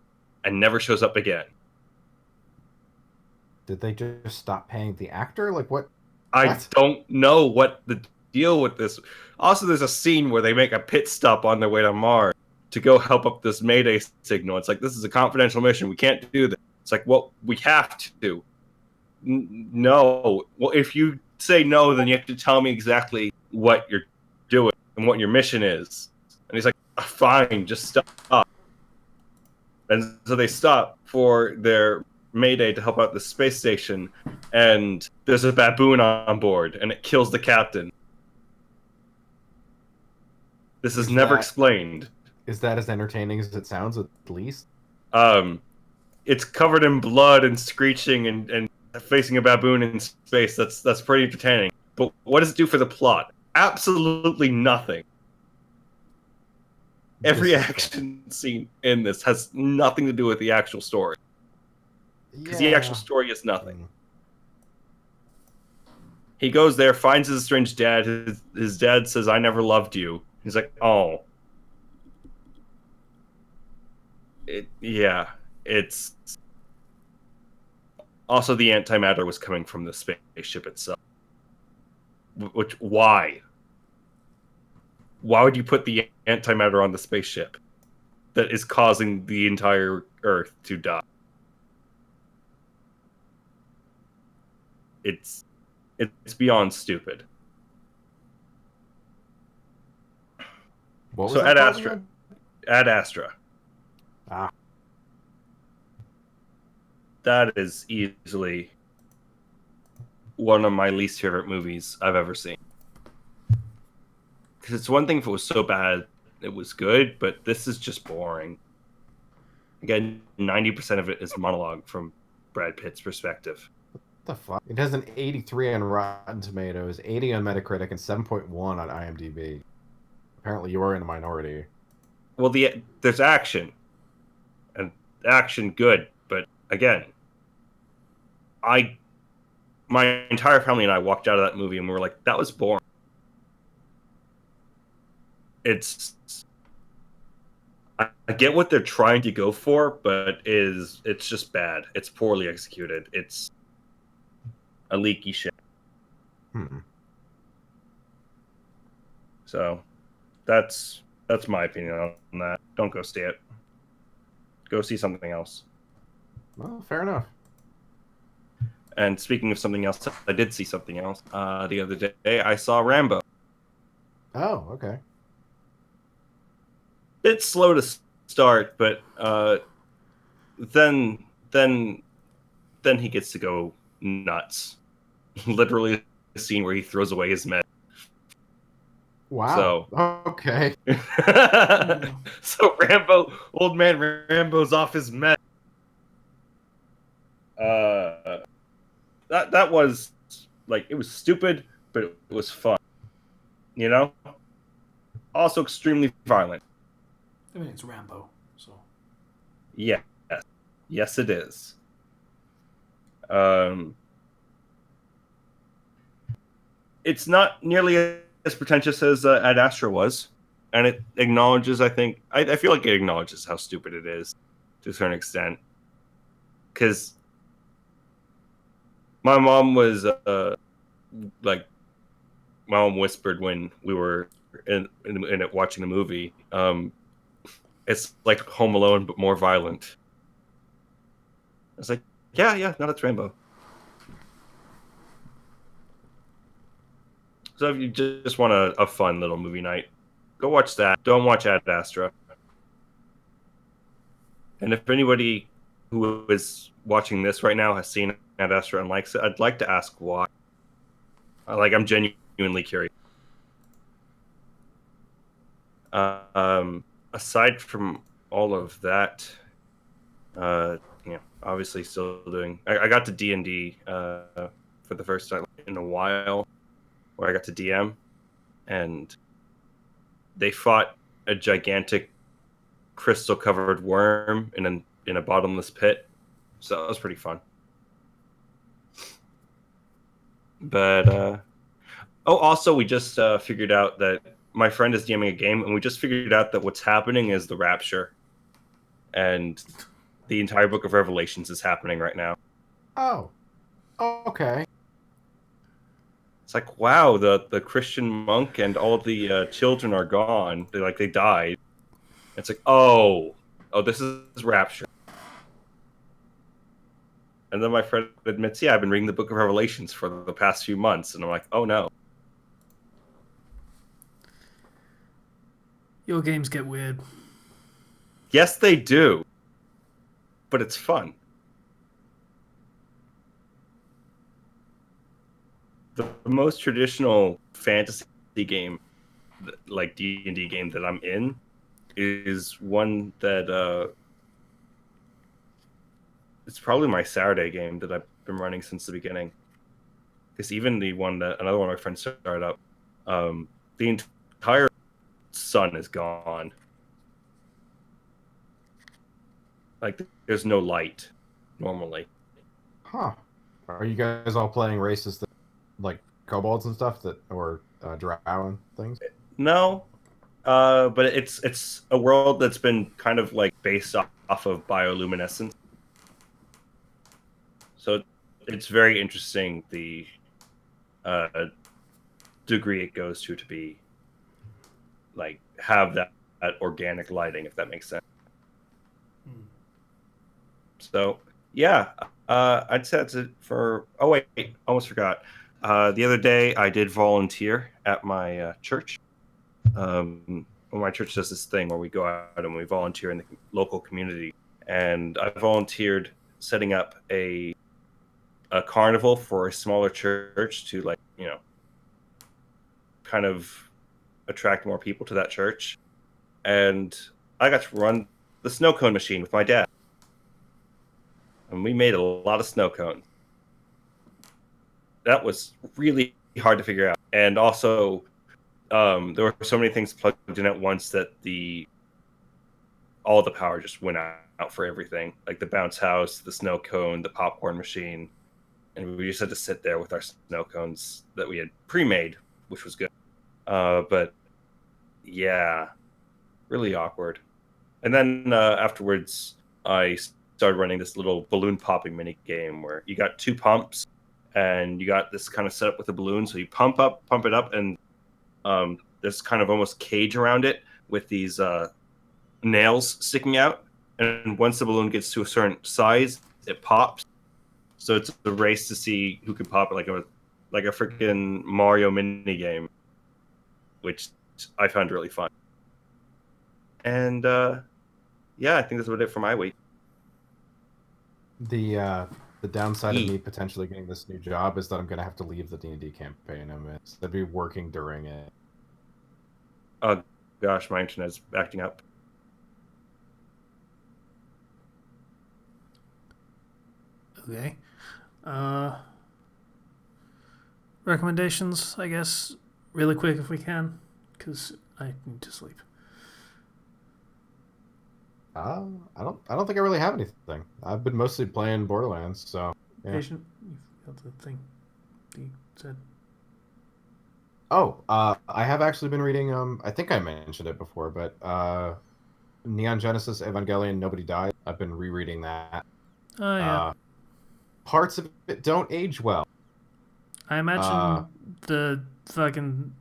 and never shows up again. Did they just stop paying the actor? Like what? I don't know what the deal with this. Also, there's a scene where they make a pit stop on their way to Mars to go help up this Mayday signal. It's like, this is a confidential mission. We can't do this. It's like, well, we have to. No. Well, if you say no, then you have to tell me exactly what you're doing and what your mission is. And he's like, fine, just stop. And so they stop for their Mayday to help out the space station, and there's a baboon on board, and it kills the captain. This is never explained. Is that as entertaining as it sounds, at least? It's covered in blood and screeching and facing a baboon in space. That's pretty entertaining. But what does it do for the plot? Absolutely nothing. Every action scene in this has nothing to do with the actual story. Because the actual story is nothing. He goes there, finds his estranged dad. His dad says, "I never loved you." He's like, "Oh." It's... Also, the antimatter was coming from the spaceship itself. Why? Why would you put the antimatter on the spaceship that is causing the entire Earth to die? It's beyond stupid. What was so that Ad Astra. Ah. That is easily one of my least favorite movies I've ever seen. Because it's one thing if it was so bad it was good, but this is just boring. Again, 90% of it is monologue from Brad Pitt's perspective. What the fuck? It has an 83 on Rotten Tomatoes, 80 on Metacritic, and 7.1 on IMDb. Apparently you are in a minority. Well, there's action. And action good, but again, my entire family and I walked out of that movie and we were like, that was boring. I get what they're trying to go for, but it's just bad. It's poorly executed. It's a leaky ship. So that's my opinion on that. Don't go see it. Go see something else. Well, fair enough. And speaking of something else, I did see something else. The other day, I saw Rambo. Oh, okay. Bit slow to start, but then he gets to go nuts. Literally a scene where he throws away his med. Wow. So okay. So old man Rambo's off his med. That was like, it was stupid, but it was fun. You know? Also extremely violent. I mean, it's Rambo, so. Yeah. Yes, it is. It's not nearly as pretentious as Ad Astra was, and it acknowledges, I think, I feel like it acknowledges how stupid it is to a certain extent. Because my mom was my mom whispered when we were in it watching the movie. It's like Home Alone, but more violent. I was like, yeah, no, that's Rambo. So if you just want a fun little movie night, go watch that. Don't watch Ad Astra. And if anybody who is watching this right now has seen Ad Astra and likes it, I'd like to ask why. I'm genuinely curious. Aside from all of that, obviously still doing. I got to D&D for the first time in a while, where I got to DM, and they fought a gigantic crystal-covered worm in a bottomless pit, so that was pretty fun. But also we just figured out that my friend is DMing a game, and we just figured out that what's happening is the Rapture, and the entire Book of Revelations is happening right now. Oh, okay. It's like, wow, the Christian monk and all the children are gone. They died. It's like, oh, this is Rapture. And then my friend admits, yeah, I've been reading the Book of Revelations for the past few months, and I'm like, oh no. Your games get weird. Yes, they do, but it's fun. The most traditional fantasy game, like D&D game that I'm in, is one that it's probably my Saturday game that I've been running since the beginning. Because even the one that another one of my friends started up, the entire sun is gone. Like, there's no light normally. Huh. Are you guys all playing races that, like kobolds and stuff or drow and things? No, but it's a world that's been kind of like based off of bioluminescence. So it's very interesting the degree it goes to be like have that organic lighting, if that makes sense. So yeah, I'd say that's it for. Oh wait, almost forgot. The other day I did volunteer at my church. My church does this thing where we go out and we volunteer in the local community, and I volunteered setting up a carnival for a smaller church to, like, kind of attract more people to that church. And I got to run the snow cone machine with my dad, and we made a lot of snow cones. That was really hard to figure out, and also there were so many things plugged in at once that all the power just went out for everything, like the bounce house, the snow cone, the popcorn machine, and we just had to sit there with our snow cones that we had pre-made, which was good. But yeah, really awkward. And then afterwards, I started running this little balloon popping mini game where you got two pumps, and you got this kind of setup with a balloon. So you pump it up, and there's kind of almost cage around it with these nails sticking out. And once the balloon gets to a certain size, it pops. So it's a race to see who can pop it like a freaking Mario mini game, which I found really fun. And yeah, I think that's about it for my week. The downside of me potentially getting this new job is that I'm gonna have to leave the D&D campaign. I'm gonna be working during it. Oh gosh, my internet's acting up. Okay. Recommendations, I guess, really quick if we can, because I need to sleep. I don't think I really have anything. I've been mostly playing Borderlands, so yeah. Patient, you've got the thing you said. Oh, I have actually been reading. I think I mentioned it before, but Neon Genesis Evangelion Nobody Died. I've been rereading that. Oh yeah. Parts of it don't age well. I imagine the fucking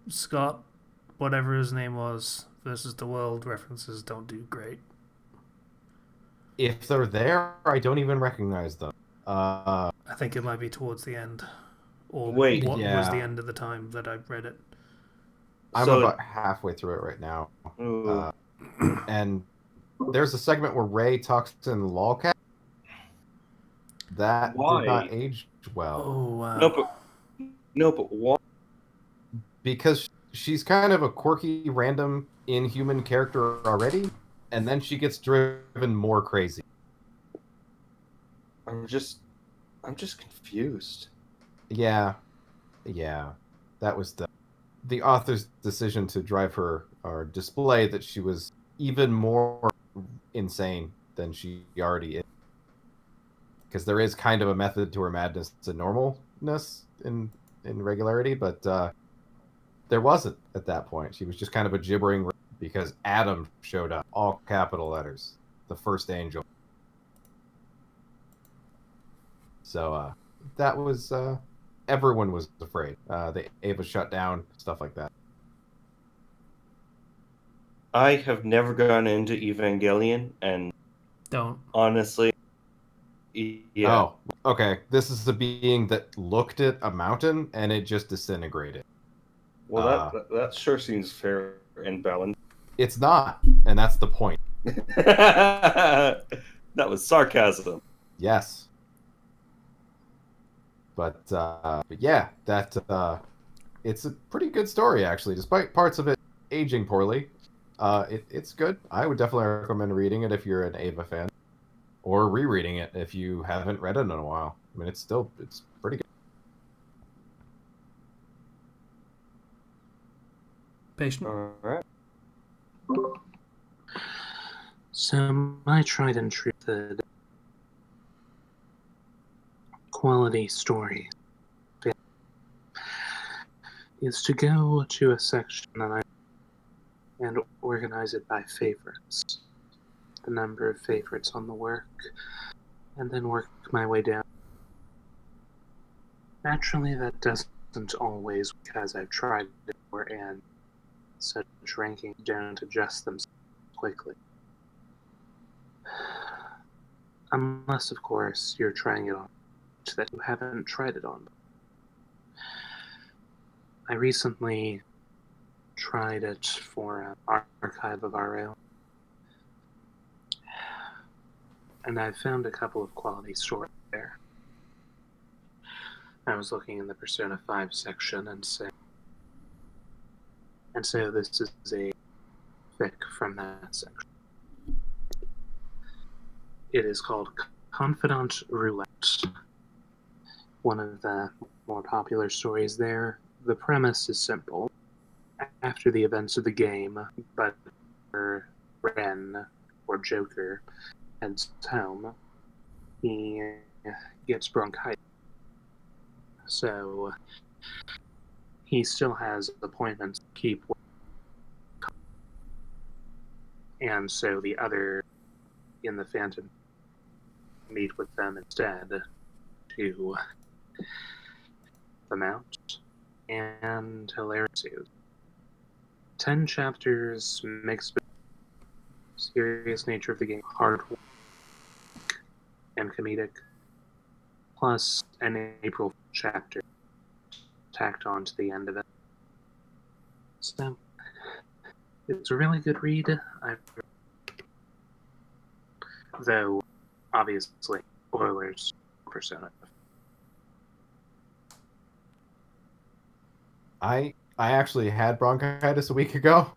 Scott, whatever his name was, versus the world references don't do great. If they're there, I don't even recognize them. I think it might be towards the end, or Wait, what yeah. was the end of the time that I read it. I'm about halfway through it right now. And there's a segment where Ray talks in lolcat. That Why? did not age well. Oh wow. No, but why? Because she's kind of a quirky, random, inhuman character already, and then she gets driven more crazy. I'm just confused. Yeah. That was the author's decision to drive her, or display that she was even more insane than she already is. Because there is kind of a method to her madness, to normalness in regularity, but there wasn't at that point. She was just kind of a gibbering because Adam showed up, all capital letters, the first angel. So that was everyone was afraid. The Ava shut down, stuff like that. I have never gone into Evangelion, and Don't. honestly, yeah. Oh, okay. This is the being that looked at a mountain and it just disintegrated. Well, that sure seems fair and balanced. It's not, and that's the point. That was sarcasm. Yes. But yeah, that it's a pretty good story actually, despite parts of it aging poorly. It's good. I would definitely recommend reading it if you're an Ava fan, or rereading it if you haven't read it in a while. I mean, it's pretty good. Patient. All right. So my tried and true quality story is to go to a section and organize it by favorites, the number of favorites on the work, and then work my way down. Naturally, that doesn't always, because I've tried it before, and such rankings don't adjust themselves quickly. Unless, of course, you're trying it on that you haven't tried it on. I recently tried it for Archive of Our Own, and I found a couple of quality stories there. I was looking in the Persona 5 section and so this is a fic from that section. It is called Confidant Roulette. One of the more popular stories there. The premise is simple. After the events of the game, but Ren, or Joker, heads home, he gets bronchitis. So he still has appointments to keep, and so the other in the Phantom meet with them instead to them out, and hilarious. 10 chapters mixed with serious nature of the game, hard and comedic, plus an April chapter tacked on to the end of it. So it's a really good read. Though obviously spoilers Persona. I actually had bronchitis a week ago,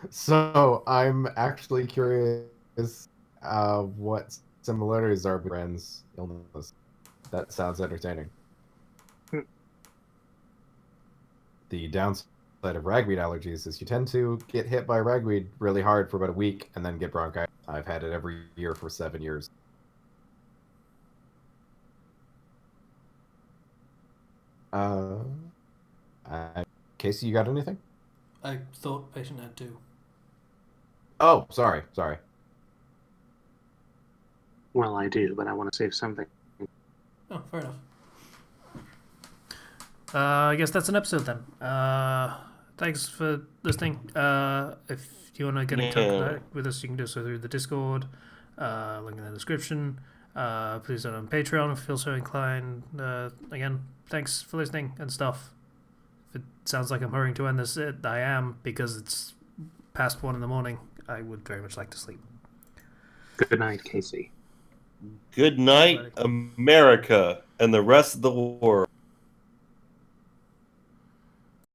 so I'm actually curious what similarities are with Ren's illness. That sounds entertaining. The downside of ragweed allergies is you tend to get hit by ragweed really hard for about a week and then get bronchitis. I've had it every year for 7 years. Casey, you got anything? I thought Patient had two. Oh, sorry. Well, I do, but I want to save something. Oh, fair enough. I guess that's an episode then. Thanks for listening. If you want to get in contact with us, you can do so through the Discord, link in the description. Please do it on Patreon if you feel so inclined. Again, thanks for listening and stuff. If it sounds like I'm hurrying to end this, I am, because it's past 1 a.m. I would very much like to sleep. Good night, Casey. Good night, America, and the rest of the world.